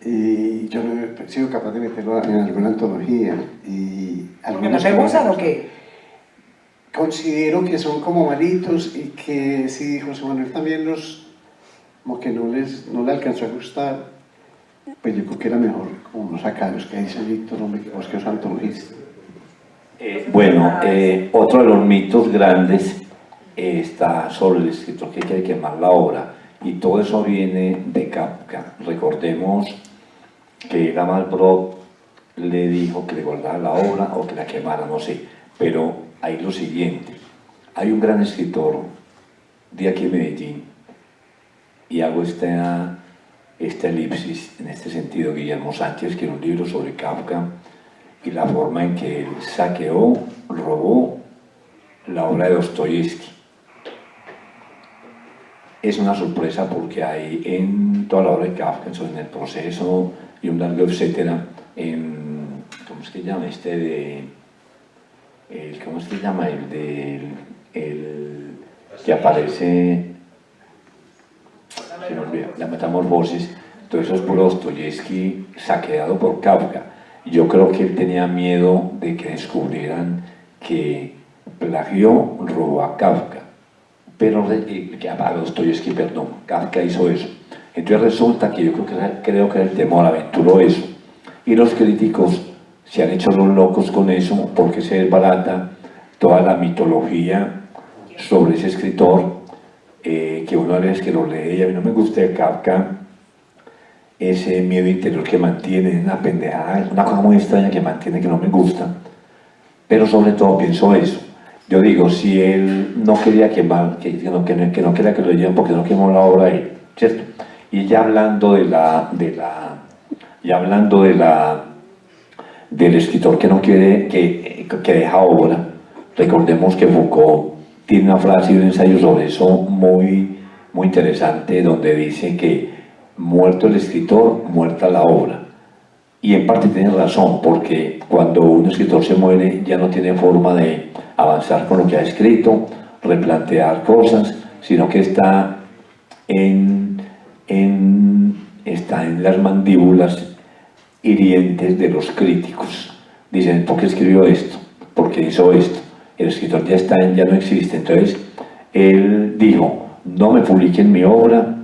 Y yo no he sido capaz de meterlo en alguna antología. Y ¿Porque no te gustan o qué? Considero que son como malitos y que si José Manuel también los, como que no le alcanzó a gustar, pues yo creo que era mejor como no sacarlos, que dice Víctor, hombre, que vos que sos antologista. Bueno, otro de los mitos grandes está sobre el escritor que quiere quemar la obra, y todo eso viene de Kafka. Recordemos que Gamal Brot le dijo que le guardara la obra o que la quemara, no sé, pero hay lo siguiente: hay un gran escritor de aquí en Medellín, y hago esta elipsis en este sentido, Guillermo Sánchez, que era un libro sobre Kafka y la forma en que él saqueó, robó la obra de Dostoyevsky. Es una sorpresa porque hay en toda la obra de Kafka, en El Proceso y un largo etcétera, ¿cómo es que llama ¿cómo es que llama? El que aparece, se me olvida, La Metamorfosis. Todo eso es por Dostoyevsky saqueado por Kafka. Yo creo que él tenía miedo de que descubrieran que plagió, robó a Kafka, pero a Dostoyevsky, perdón, Kafka hizo eso. Entonces resulta que yo creo que era el temor, aventuró eso, y los críticos se han hecho los locos con eso porque se desbarata toda la mitología sobre ese escritor, que una vez que lo lee, y a mí no me gusta de Kafka ese miedo interior que mantiene, una pendejada, una cosa muy extraña que mantiene, que no me gusta, pero sobre todo pienso eso. Yo digo, si él no quería quemar, que no quería que lo lleven porque no quemó la obra de él, ¿cierto? Y ya hablando del escritor que no quiere, que deja obra, recordemos que Foucault tiene una frase y un ensayo sobre eso muy, muy interesante, donde dice que muerto el escritor, muerta la obra. Y en parte tiene razón, porque cuando un escritor se muere ya no tiene forma de avanzar con lo que ha escrito, replantear cosas, sino que está en las mandíbulas hirientes de los críticos. Dicen, ¿por qué escribió esto? ¿Por qué hizo esto? El escritor ya no existe. Entonces, él dijo, no me publiquen mi obra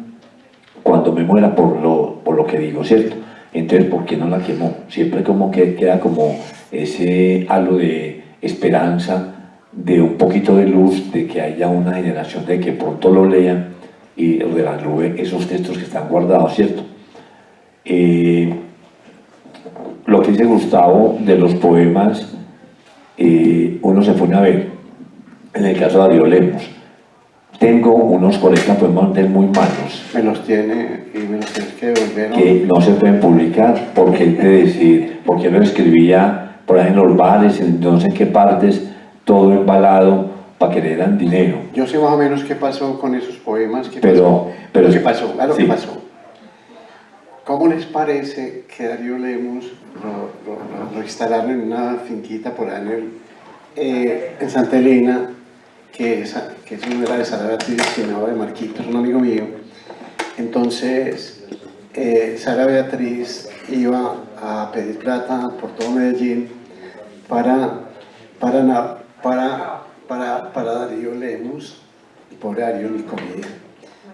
cuando me muera por lo que digo, ¿cierto? Entonces, ¿por qué no la quemó? Siempre como que queda como ese halo de esperanza, de un poquito de luz, de que haya una generación de que pronto lo lean y revalúe esos textos que están guardados, ¿cierto? Lo que dice Gustavo de los poemas, uno se pone a ver, en el caso de Darío Lemos, tengo unos 40 poemas de él muy malos. Me los tiene y me los tienes que devolver. Que no se pueden publicar, porque él te decir, porque lo escribía por ahí en los bares, en no sé qué partes, todo embalado para que le dieran dinero. Yo sé más o menos qué pasó con esos poemas. ¿Qué pero pasó? Claro, sí. ¿qué pasó? ¿Cómo les parece que Darío Lemos lo instalaron en una finquita por ahí en Santa Elena, que eso no era de Sara Beatriz, sino de Marquitos, un amigo mío? Entonces, Sara Beatriz iba a pedir plata por todo Medellín para Darío Lemos, y pobre Darío ni comía.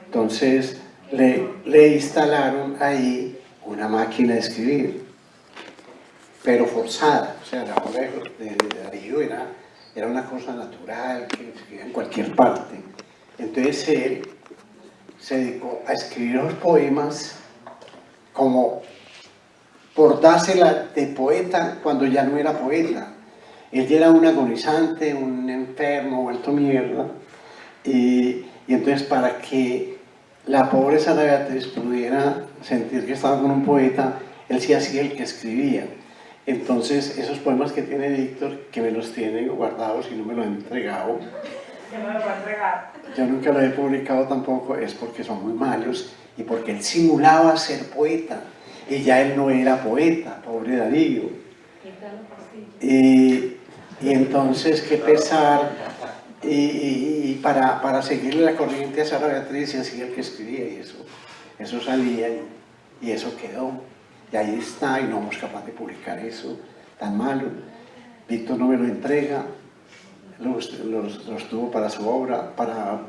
Entonces, le instalaron ahí una máquina de escribir, pero forzada. O sea, la obra de Darío era una cosa natural, que escribía en cualquier parte. Entonces él se dedicó a escribir los poemas como por dársela de poeta cuando ya no era poeta. Él ya era un agonizante, un enfermo, vuelto mierda, y entonces para que la pobre Sara Beatriz pudiera sentir que estaba con un poeta, él sí hacía el que escribía. Entonces, esos poemas que tiene Víctor, que me los tiene guardados y no me los han entregado, yo nunca los he publicado tampoco, es porque son muy malos y porque él simulaba ser poeta y ya él no era poeta, pobre Darío. Y entonces, qué pesar, y para seguirle la corriente a Sara Beatriz y así el que escribía, y eso salía y eso quedó. Y ahí está, y no somos capaces de publicar eso, tan malo. Víctor no me lo entrega, los tuvo para su obra, para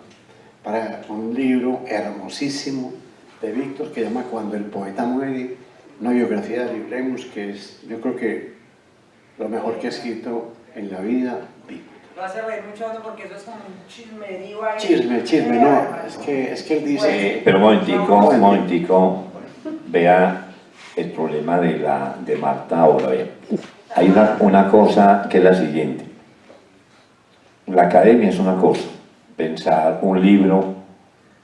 un libro hermosísimo de Víctor que se llama Cuando el poeta muere, una biografía de Darío Lemus, que es, yo creo que lo mejor que ha escrito en la vida Víctor. Lo hace reír mucho porque eso es como un chismerío ahí. Chisme, no, es que él dice... Pero un momentico, vea el problema de Marta ahora. Vea. Hay una cosa que es la siguiente. La academia es una cosa, pensar un libro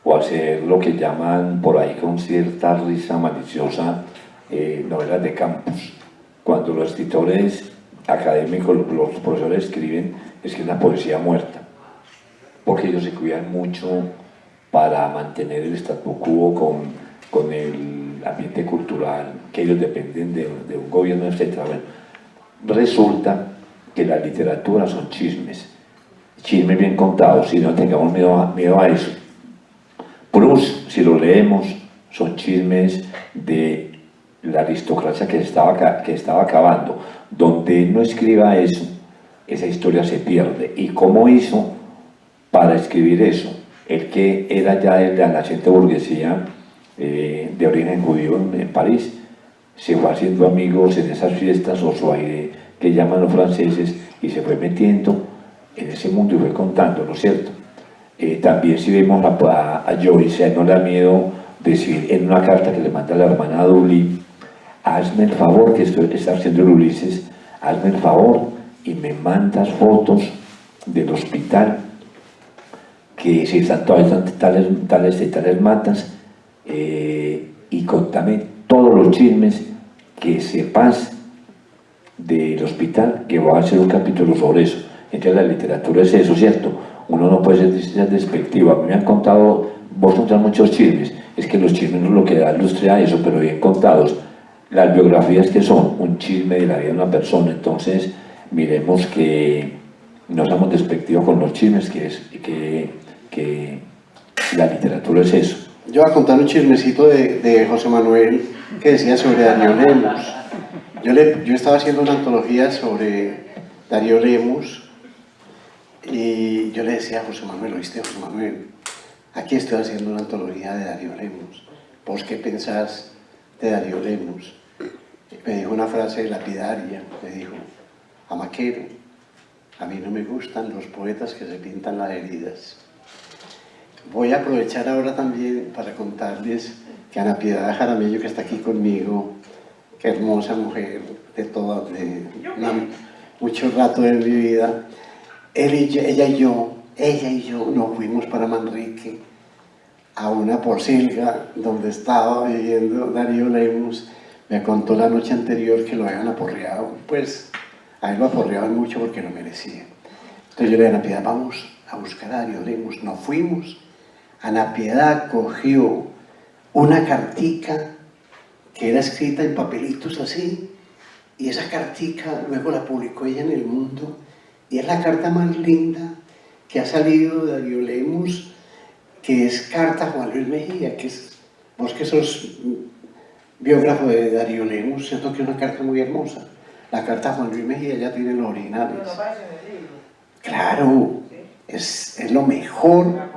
o hacer lo que llaman por ahí con cierta risa maliciosa novelas de campus. Cuando los escritores académicos, los profesores escriben, es que es una poesía muerta, porque ellos se cuidan mucho para mantener el statu quo con el ambiente cultural, que ellos dependen de un gobierno, etc. Bueno, resulta que la literatura son chismes bien contados, y no tengamos miedo a eso. Proust, si lo leemos, son chismes de la aristocracia que estaba acabando. Donde no escriba eso, esa historia se pierde. ¿Y cómo hizo para escribir eso? El que era ya de la naciente burguesía de origen judío en París, se fue haciendo amigos en esas fiestas o su aire que llaman los franceses, y se fue metiendo en ese mundo y fue contando, ¿no es cierto? También si vemos a Joyce, a él no le da miedo decir en una carta que le manda a la hermana Duli: hazme el favor, que está haciendo el Ulises, hazme el favor y me mandas fotos del hospital, que si están todavía tales matas, y contame todos los chismes que sepas del hospital, que voy a hacer un capítulo sobre eso. Entonces la literatura es eso, ¿cierto? Uno no puede ser despectivo. A mí me han contado, vos contás muchos chismes, es que los chismes no es lo que da lustre a eso, pero bien contados. Las biografías, que son un chisme de la vida de una persona. Entonces miremos que no seamos despectivos con los chismes, que la literatura es eso. Yo voy a contar un chismecito de José Manuel que decía sobre Darío Lemus. Yo estaba haciendo una antología sobre Darío Lemus y yo le decía a José Manuel: ¿oíste, José Manuel? Aquí estoy haciendo una antología de Darío Lemus. ¿Vos qué pensás de Darío Lemus? Me dijo una frase lapidaria, me dijo: Amaquero, a mí no me gustan los poetas que se pintan las heridas. Voy a aprovechar ahora también para contarles que Ana Piedad Jaramillo, que está aquí conmigo, qué hermosa mujer, mucho rato de mi vida, ella y yo nos fuimos para Manrique, a una posilga donde estaba viviendo Darío Lemus. Me contó la noche anterior que lo habían aporreado, pues a él lo aporreaban mucho porque lo merecía. Entonces yo le dije a Ana Piedad: vamos a buscar a Darío Lemus. Nos fuimos. Ana Piedad cogió una cartica que era escrita en papelitos así, y esa cartica luego la publicó ella en El Mundo, y es la carta más linda que ha salido de Darío Lemus, que es carta a Juan Luis Mejía, que es, vos que sos biógrafo de Darío Lemus, siento que es una carta muy hermosa. La carta a Juan Luis Mejía ya tiene los originales. Claro, es lo mejor.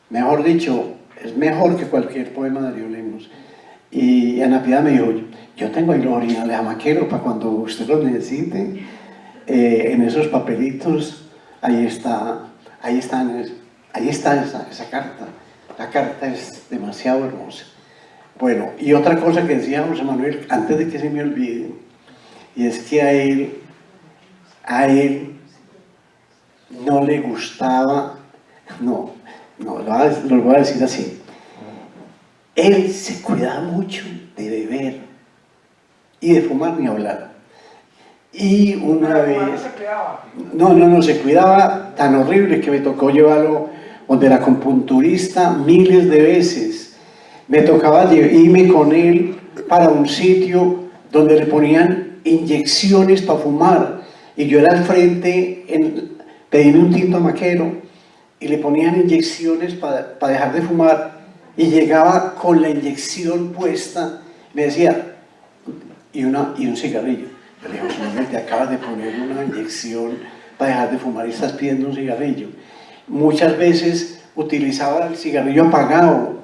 Mejor dicho, es mejor que cualquier poema de Darío Lemus. Y Ana Piedad me dijo: yo tengo ahí los originales, Amaquero, para cuando usted los necesite. En esos papelitos, ahí está esa carta. La carta es demasiado hermosa. Bueno, y otra cosa que decía José Manuel, antes de que se me olvide, y es que a él no le gustaba, lo voy a decir así, él se cuidaba mucho de beber y de fumar ni hablar. Y una vez... No, se cuidaba tan horrible que me tocó llevarlo donde la acupunturista miles de veces. Me tocaba irme con él para un sitio donde le ponían inyecciones para fumar. Y yo era al frente, pedíme un tinto a Maquero y le ponían inyecciones para dejar de fumar. Y llegaba con la inyección puesta, me decía, y un cigarrillo. Yo le digo, señor, te acabas de poner una inyección para dejar de fumar y estás pidiendo un cigarrillo. Muchas veces utilizaba el cigarrillo apagado.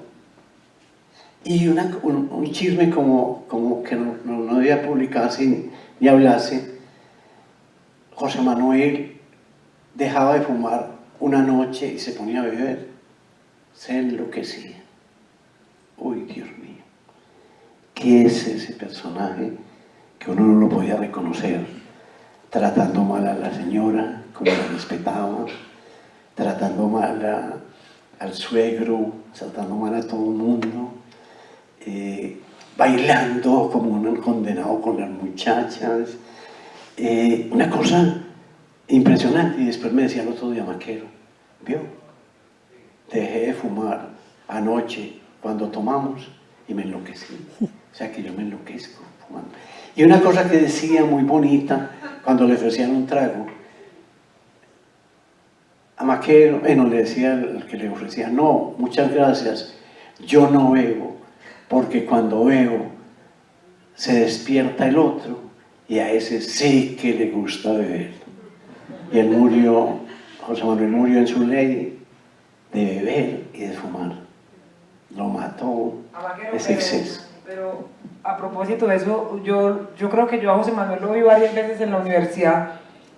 Y un chisme como que no debía publicarse ni hablarse. José Manuel dejaba de fumar una noche y se ponía a beber. Se enloquecía. Uy, Dios mío, ¿qué es ese personaje que uno no lo podía reconocer? Tratando mal a la señora, como la respetaba, tratando mal al suegro, tratando mal a todo el mundo, bailando como un condenado con las muchachas, una cosa impresionante. Y después me decía el otro día, Maquero, ¿vio? Dejé de fumar anoche cuando tomamos y me enloquecí. O sea que yo me enloquezco fumando. Y una cosa que decía muy bonita cuando le ofrecían un trago a Maquero, le decía el que le ofrecía, no, muchas gracias, yo no bebo, porque cuando bebo se despierta el otro y a ese sí que le gusta beber. Y él murió, José Manuel murió en su ley de beber y de fumar. Lo mató ese exceso. Pero a propósito de eso, yo creo que yo a José Manuel lo vi varias veces en la universidad,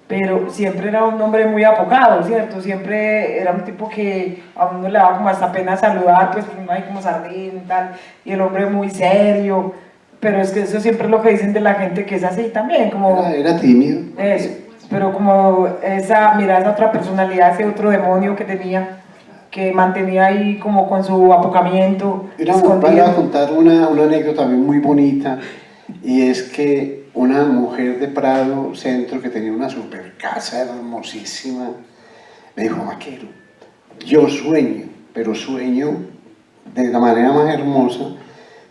pero siempre era un hombre muy apocado, ¿cierto? Siempre era un tipo que a uno le daba como hasta pena saludar, pues uno ahí como sardín y tal, y el hombre muy serio, pero es que eso siempre es lo que dicen de la gente que es así también, como... Era tímido. Eso, pero como esa otra personalidad, ese otro demonio que tenía, que mantenía ahí como con su apocamiento. Voy a contar una anécdota también muy bonita, y es que una mujer de Prado Centro que tenía una super casa hermosísima, me dijo, Maquero, yo sueño, pero sueño de la manera más hermosa,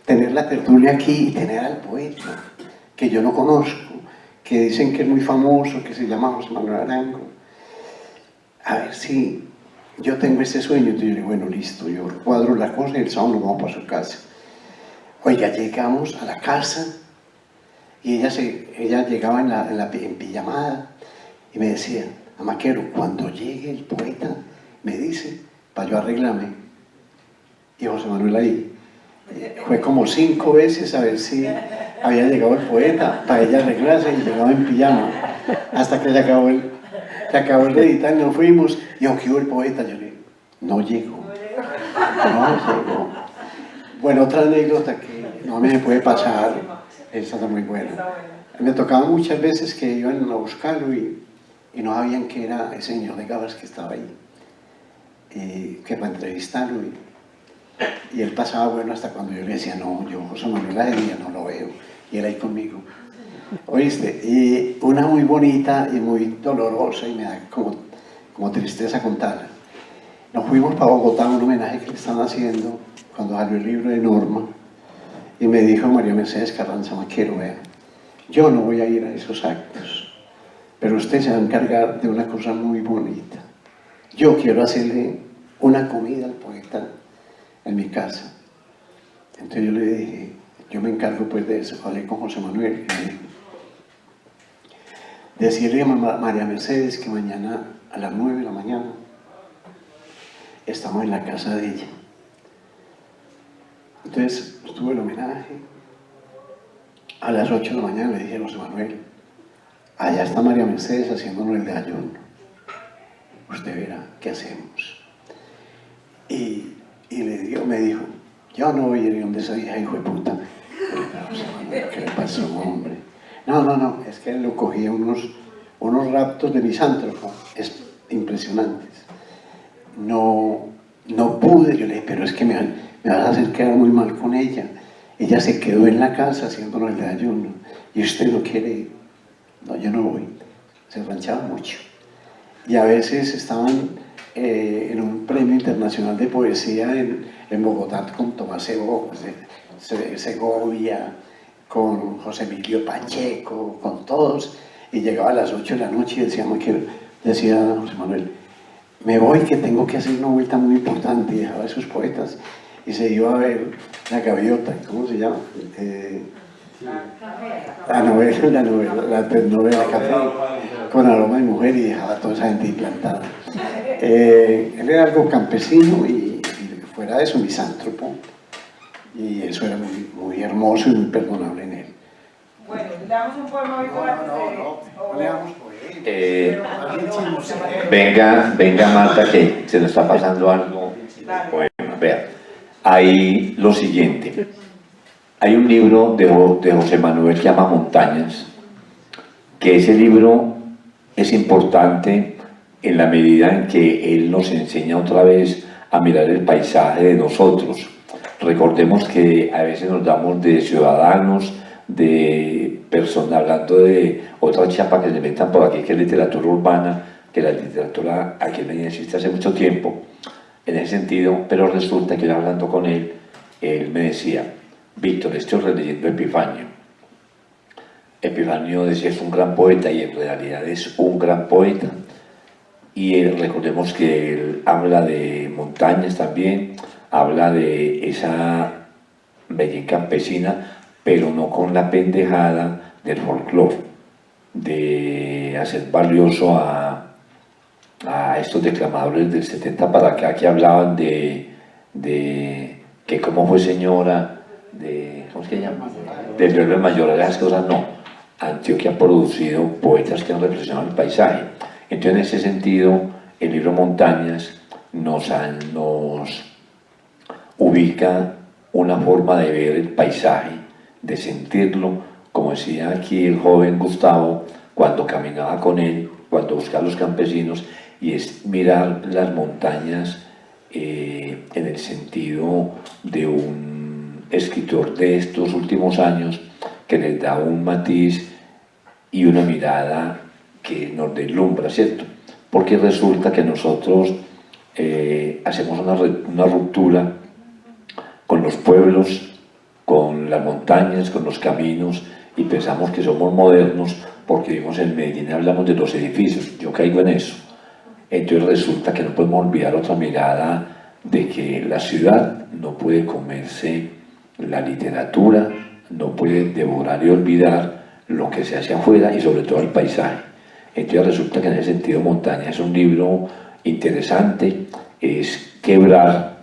tener la tertulia aquí y tener al poeta, que yo no conozco, que dicen que es muy famoso, que se llama José Manuel Arango. A ver si yo tengo ese sueño. Entonces yo le digo, bueno, listo, yo cuadro la cosa y el sábado nos vamos para su casa. Oiga, llegamos a la casa y ella llegaba en pijamada y me decía, a Maquero, cuando llegue el poeta, me dice, para yo arreglarme. Y José Manuel ahí fue como 5 veces a ver si había llegado el poeta para ella arreglarse, y llegaba en pijama hasta que se acabó el editar y nos fuimos. Y aunque hubo el poeta, yo le digo, no llegó. Bueno, otra anécdota que no me puede pasar, esa está muy buena. Me tocaba muchas veces que iban a buscarlo y no sabían que era el señor de gafas que estaba ahí, que para entrevistarlo. Y él pasaba bueno hasta cuando yo le decía, no, yo José Manuel Alegría no lo veo. Y él ahí conmigo. ¿Oíste? Y una muy bonita y muy dolorosa, y me da como tristeza contarla. Nos fuimos para Bogotá a un homenaje que le están haciendo cuando salió el libro de Norma, y me dijo María Mercedes Carranza, Maquero, vea, yo no voy a ir a esos actos, pero usted se va a encargar de una cosa muy bonita. Yo quiero hacerle una comida al poeta en mi casa. Entonces yo le dije, yo me encargo pues de eso. Hablé con José Manuel y me dijo, decirle a María Mercedes que mañana a las 9 de la mañana estamos en la casa de ella. Entonces estuvo el homenaje. A las 8 de la mañana le dije a José Manuel, allá está María Mercedes haciéndonos el desayuno, usted verá qué hacemos. Y me dijo, yo no voy a ir donde esa hija, hijo de puta. ¿Qué le pasó, hombre? No, es que él lo cogía unos raptos de misántropo impresionantes. No pude, yo le dije, pero es que me vas a hacer quedar muy mal con ella. Ella se quedó en la casa haciéndonos el desayuno y usted no quiere ir. no, yo no voy. Se ranchaban mucho. Y a veces estaban en un premio internacional de poesía en Bogotá con Tomás Segovia, con José Emilio Pacheco, con todos, y llegaba a las 8 de la noche y decía José Manuel, me voy que tengo que hacer una vuelta muy importante, y dejaba a sus poetas y se iba a ver La Gaviota, ¿cómo se llama? La novela Café, con aroma de mujer, y dejaba a toda esa gente implantada. Él era algo campesino y fuera de eso misántropo, y eso era muy hermoso y muy perdonable en él. Bueno, leamos un poema hoy con No leamos poemas. Venga Marta, que se nos está pasando algo. Poema, vea. Hay lo siguiente. Hay un libro de José Manuel que se llama Montañas, que ese libro es importante en la medida en que él nos enseña otra vez a mirar el paisaje de nosotros. Recordemos que a veces nos damos de ciudadanos, de personas, hablando de otra chapa que se inventan por aquí, que es literatura urbana, que la literatura aquí en Medellín existe hace mucho tiempo, en ese sentido, pero resulta que yo hablando con él me decía, Víctor, estoy releyendo Epifanio. Epifanio decía es un gran poeta y en realidad es un gran poeta. Y recordemos que él habla de montañas también, habla de esa belleza campesina, pero no con la pendejada del folclore, de hacer valioso a estos declamadores del 70 para acá que hablaban de que cómo fue señora, ¿cómo es que se llama? Del León Mayor, esas cosas no. Antioquia ha producido poetas que han reflexionado el paisaje. Entonces, en ese sentido, el libro Montañas nos ubica una forma de ver el paisaje, de sentirlo, como decía aquí el joven Gustavo, cuando caminaba con él, cuando buscaba a los campesinos, y es mirar las montañas en el sentido de un escritor de estos últimos años que les da un matiz y una mirada que nos deslumbra, ¿cierto? Porque resulta que nosotros hacemos una ruptura con los pueblos, con las montañas, con los caminos, y pensamos que somos modernos porque vivimos en Medellín y hablamos de los edificios. Yo caigo en eso. Entonces resulta que no podemos olvidar otra mirada de que la ciudad no puede comerse la literatura, no puede devorar y olvidar lo que se hace afuera y sobre todo el paisaje. Entonces resulta que en ese sentido Montaña es un libro interesante, es quebrar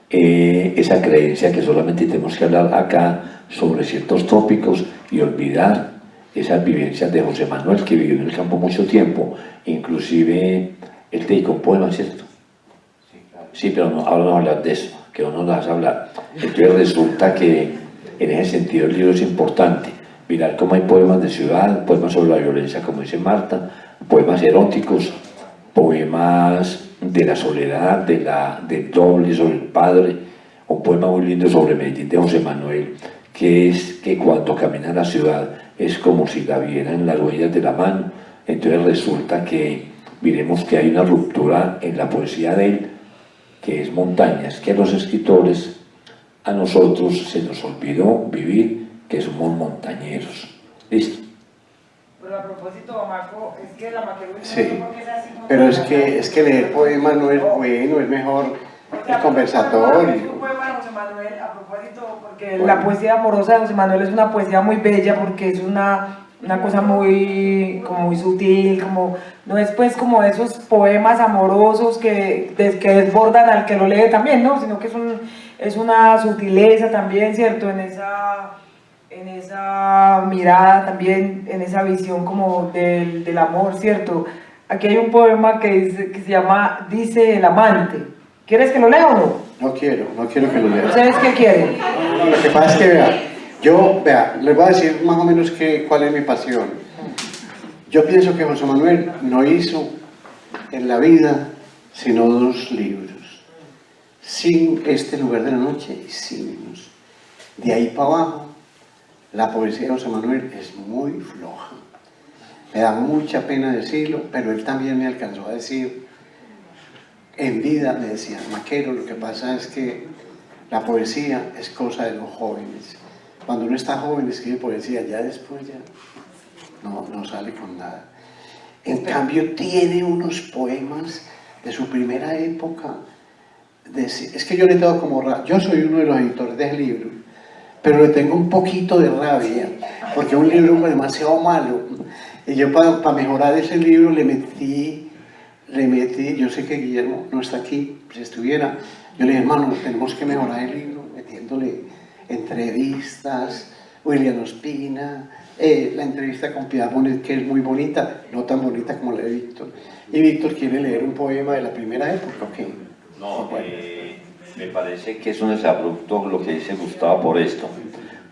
esa creencia que solamente tenemos que hablar acá sobre ciertos tópicos y olvidar esas vivencias de José Manuel, que vivió en el campo mucho tiempo, inclusive él te dedicó un poema, ¿cierto? Sí, pero no, ahora vamos a hablar de eso, que no nos vas a hablar. Entonces resulta que en ese sentido el libro es importante, mirar cómo hay poemas de ciudad, poemas sobre la violencia, como dice Marta, poemas eróticos, poemas de la soledad, del doble sobre el padre, un poema muy lindo sobre Medellín de José Manuel, que es que cuando camina a la ciudad es como si la viera en las huellas de la mano. Entonces resulta que miremos que hay una ruptura en la poesía de él, que es Montañas, que a los escritores, a nosotros se nos olvidó vivir, que somos montañeros. ¿Listo? Pero a propósito, Marco, es que la maquerulla... Sí, pero es que leer poema no es bueno, es mejor el conversatorio. Un poema de José Manuel, a propósito, porque la poesía amorosa de José Manuel es una poesía muy bella, porque es una cosa muy sutil, como, no es pues como esos poemas amorosos que desbordan al que lo lee también, ¿no? Sino que es una sutileza también, ¿cierto? En esa mirada también, en esa visión como del amor, ¿cierto? Aquí hay un poema que se llama Dice el amante. ¿Quieres que lo lea o no? No quiero que lo lea. ¿Ustedes qué quieren? No, lo que pasa es que, les voy a decir más o menos cuál es mi pasión. Yo pienso que José Manuel no hizo en la vida sino 2 libros. Sin Este lugar de la noche y Signos. De ahí para abajo, la poesía de José Manuel es muy floja. Me da mucha pena decirlo, pero él también me alcanzó a decir, en vida me decía, Maquero, lo que pasa es que la poesía es cosa de los jóvenes. Cuando uno está joven escribe poesía, ya después ya no sale con nada. En cambio tiene unos poemas de su primera época. Es que yo le tengo como rabia. Yo soy uno de los editores del libro, pero le tengo un poquito de rabia, porque es un libro demasiado malo. Y yo para mejorar ese libro le metí, yo sé que Guillermo no está aquí, si estuviera, yo le dije, hermano, tenemos que mejorar el libro, metiéndole entrevistas, William Ospina, la entrevista con Piedad Bonet, que es muy bonita, no tan bonita como la de Víctor. Y Víctor quiere leer un poema de la primera época, ¿ok? No, me parece que es un desabrupto lo que dice Gustavo por esto.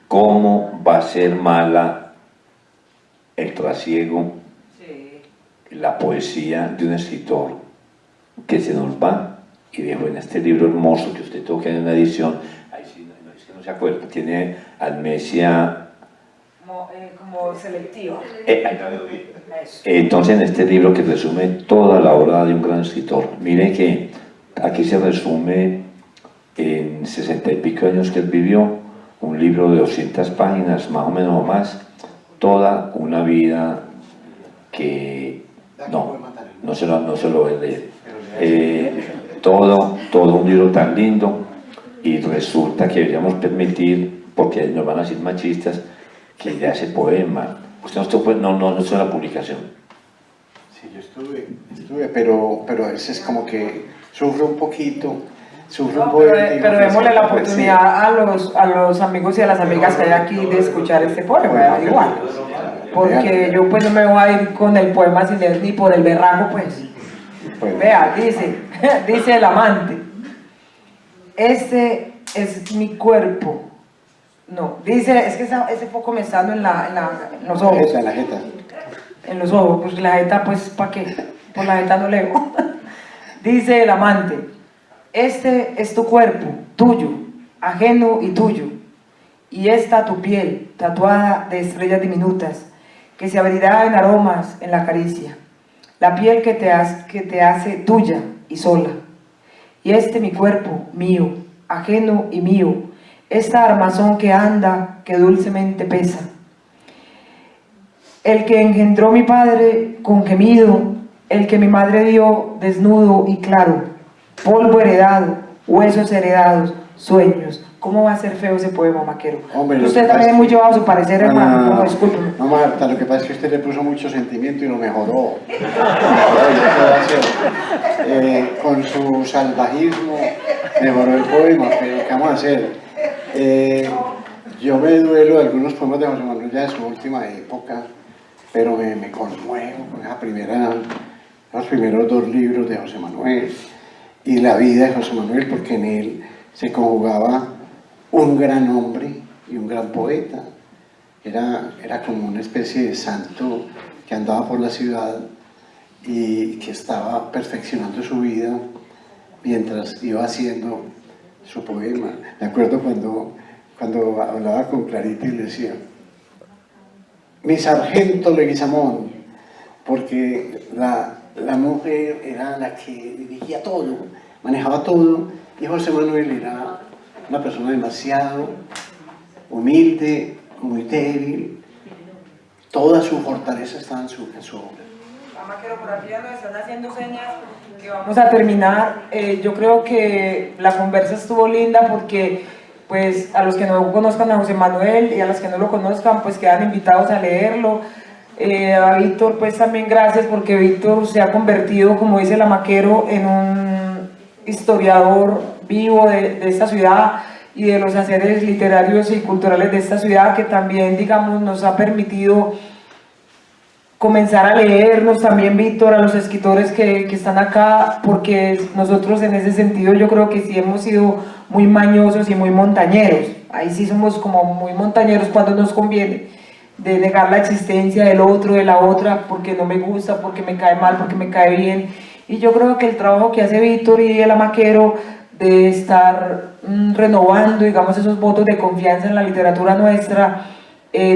¿Cómo va a ser mala el trasiego, la poesía de un escritor que se nos va y dejó en este libro hermoso que usted toca en una edición? Ahí sí, es que no se acuerda, tiene amnesia Como selectivo. Entonces, en este libro que resume toda la obra de un gran escritor, mire que aquí se resume en 60 y pico años que él vivió, un libro de 200 páginas, más o menos o más, toda una vida que no se lo voy a leer. Todo un libro tan lindo, y resulta que deberíamos permitir, porque nos van a decir machistas, que le hace poema. Usted no estuvo en la publicación. Sí, yo estuve, pero a veces como que sufro un poquito. Pero démosle la oportunidad a los amigos y a las amigas que hay aquí de escuchar este poema, igual. Porque yo pues no me voy a ir con el poema sin leer ni por el berraco, pues. Vea, dice el amante, este es mi cuerpo. No, dice, es que ese poco me está dando en los ojos. En la jeta. En los ojos, pues la jeta, pues, ¿para qué? Por la jeta no leo. Dice el amante, este es tu cuerpo, tuyo, ajeno y tuyo, y esta tu piel, tatuada de estrellas diminutas, que se abrirá en aromas en la caricia, la piel que te hace tuya y sola, y este mi cuerpo, mío, ajeno y mío, esta armazón que anda, que dulcemente pesa, el que engendró mi padre con gemido, el que mi madre dio desnudo y claro, polvo heredado, huesos heredados, sueños. ¿Cómo va a ser feo ese poema, Maquero? Hombre, usted también es muy llevado a su parecer, hermano. No, discúlpeme. No, Marta, lo que pasa es que usted le puso mucho sentimiento y lo mejoró. Con su salvajismo mejoró el poema, pero ¿qué vamos a hacer? Yo me duelo de algunos poemas de José Manuel ya de su última época, pero me conmuevo con los primeros dos libros de José Manuel y la vida de José Manuel, porque en él se conjugaba un gran hombre y un gran poeta. Era como una especie de santo que andaba por la ciudad y que estaba perfeccionando su vida mientras iba haciendo su poema. Me acuerdo cuando hablaba con Clarita y le decía, mi sargento Leguizamón, porque la mujer era la que dirigía todo, manejaba todo, y José Manuel era una persona demasiado humilde, muy débil, toda su fortaleza estaba en su obra. Maquero, por aquí ya nos están haciendo señas que vamos a terminar. Yo creo que la conversa estuvo linda porque pues a los que no conozcan a José Manuel y a los que no lo conozcan pues quedan invitados a leerlo. A Víctor pues también gracias, porque Víctor se ha convertido, como dice la Maquero, en un historiador vivo de esta ciudad y de los haceres literarios y culturales de esta ciudad, que también, digamos, nos ha permitido comenzar a leernos también, Víctor, a los escritores que están acá, porque nosotros en ese sentido yo creo que sí hemos sido muy mañosos y muy montañeros. Ahí sí somos como muy montañeros cuando nos conviene, de negar la existencia del otro, de la otra, porque no me gusta, porque me cae mal, porque me cae bien. Y yo creo que el trabajo que hace Víctor y el Maquero de estar renovando, digamos, esos votos de confianza en la literatura nuestra,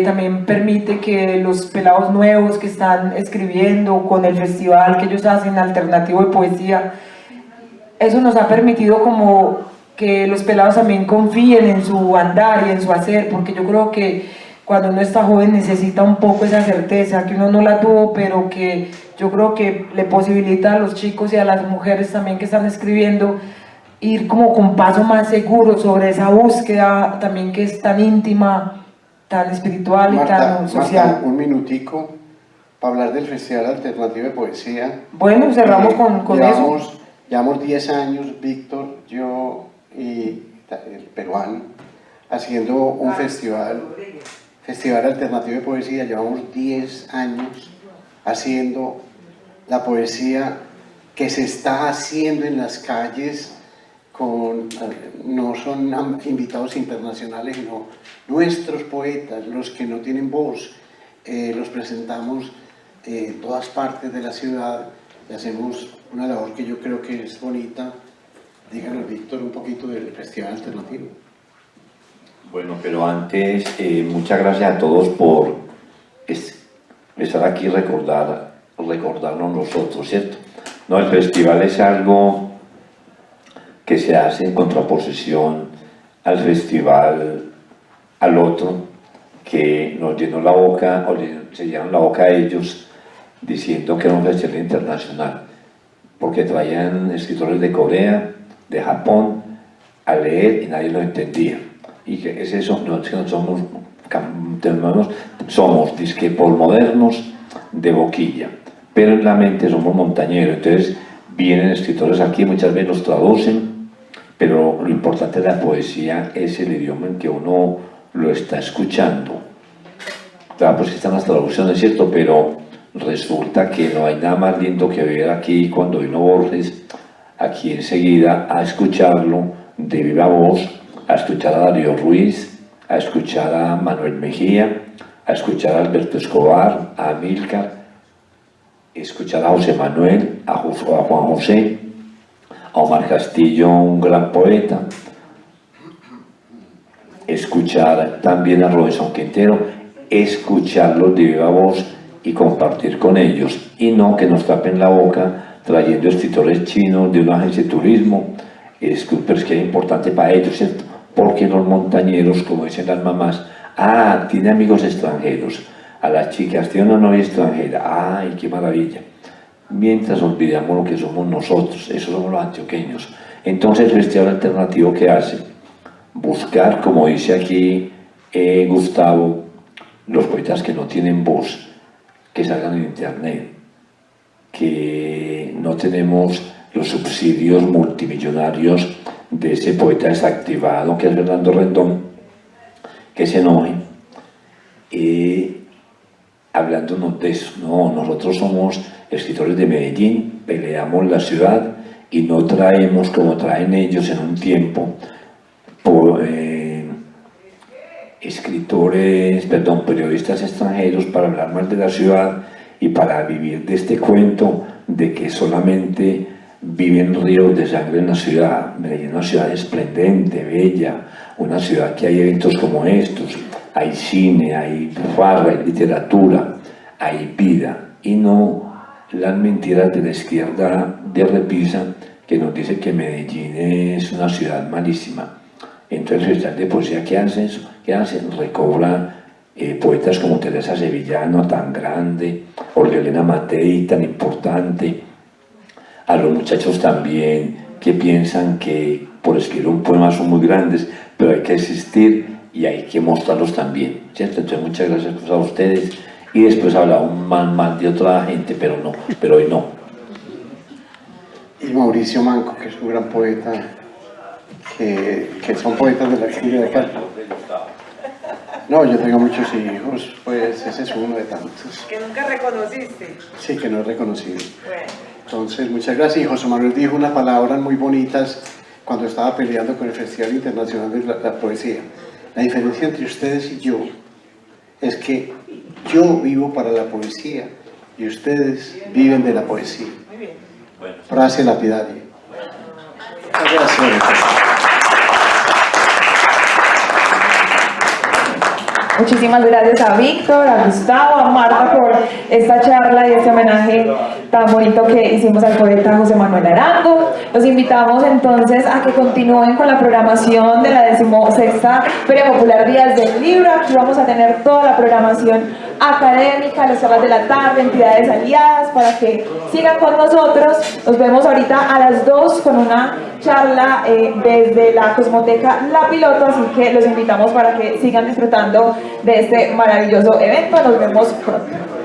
también permite que los pelados nuevos que están escribiendo con el festival que ellos hacen alternativo de poesía, eso nos ha permitido como que los pelados también confíen en su andar y en su hacer, porque yo creo que cuando uno está joven necesita un poco esa certeza, que uno no la tuvo, pero que yo creo que le posibilita a los chicos y a las mujeres también que están escribiendo ir como con paso más seguro sobre esa búsqueda también que es tan íntima, tan espiritual y tan social. Marta, un minutico para hablar del Festival Alternativo de Poesía. Bueno, cerramos con eso. Llevamos 10 años, Víctor, yo y el peruano, haciendo un festival alternativo de poesía. Llevamos 10 años haciendo la poesía que se está haciendo en las calles, no son invitados internacionales, sino nuestros poetas, los que no tienen voz, los presentamos en todas partes de la ciudad y hacemos una labor que yo creo que es bonita. Díganos, Víctor, un poquito del Festival Alternativo. Bueno, pero antes, muchas gracias a todos por estar aquí y recordarnos nosotros, ¿cierto? No, el festival es algo que se hace en contraposición al festival, al otro, que nos llenó la boca, o se llenaron la boca a ellos, diciendo que era un festival internacional, porque traían escritores de Corea, de Japón, a leer y nadie lo entendía. Y que es eso, no es que no somos disque por modernos de boquilla, pero en la mente somos montañeros. Entonces vienen escritores aquí, muchas veces los traducen, pero lo importante de la poesía es el idioma en que uno lo está escuchando. Claro, pues que están las traducciones, ¿cierto? Pero resulta que no hay nada más lindo que ver aquí cuando vino Borges, aquí enseguida a escucharlo de viva voz, a escuchar a Darío Ruiz, a escuchar a Manuel Mejía, a escuchar a Alberto Escobar, a Amílcar, escuchar a José Manuel, a Juan José, a Omar Castillo, un gran poeta, escuchar también a Robinson Quintero, escucharlos de viva voz y compartir con ellos, y no que nos tapen la boca trayendo escritores chinos de una agencia de turismo, pero es que es importante para ellos, ¿cierto? Porque los montañeros, como dicen las mamás, tiene amigos extranjeros, a las chicas tiene una novia extranjera, ¡ay, qué maravilla! Mientras olvidamos lo que somos nosotros, esos somos los antioqueños. Entonces el festival alternativo que hace, buscar, como dice aquí Gustavo, los poetas que no tienen voz, que salgan en internet, que no tenemos los subsidios multimillonarios de ese poeta desactivado que es Fernando Rendón, que se enoje, hablándonos de eso. No, nosotros somos escritores de Medellín, peleamos la ciudad y no traemos, como traen ellos en un tiempo, periodistas extranjeros para hablar mal de la ciudad y para vivir de este cuento de que solamente viven ríos de sangre en la ciudad. Medellín es una ciudad esplendente, bella, una ciudad que hay eventos como estos, hay cine, hay farra, hay literatura, hay vida, y no las mentiras de la izquierda de repisa que nos dice que Medellín es una ciudad malísima. Entonces el festival de poesía que hacen, recobra poetas como Teresa Sevillano, tan grande, Olga Elena Matei, tan importante, a los muchachos también que piensan que por escribir un poema son muy grandes, pero hay que existir y hay que mostrarlos también, ¿cierto? Entonces muchas gracias a ustedes, y después hablaba un mal de otra gente, pero hoy no. Y Mauricio Manco, que es un gran poeta, que son poetas de la esquina de acá. No, yo tengo muchos hijos, pues ese es uno de tantos. Que nunca reconociste. Sí, que no he reconocido. Bueno. Entonces, muchas gracias. Y José Manuel dijo unas palabras muy bonitas cuando estaba peleando con el Festival Internacional de la Poesía. La diferencia entre ustedes y yo es que yo vivo para la poesía y ustedes viven de la poesía. Muy bien. Frase lapidaria. Gracias. Muchísimas gracias a Víctor, a Gustavo, a Marta por esta charla y este homenaje tan bonito que hicimos al poeta José Manuel Arango. Los invitamos entonces a que continúen con la programación de la 16ª Feria Popular Días del Libro. Aquí vamos a tener toda la programación académica, las charlas de la tarde, entidades aliadas, para que sigan con nosotros. Nos vemos ahorita a las 2 con una charla desde la Cosmoteca La Piloto, así que los invitamos para que sigan disfrutando de este maravilloso evento. Nos vemos pronto.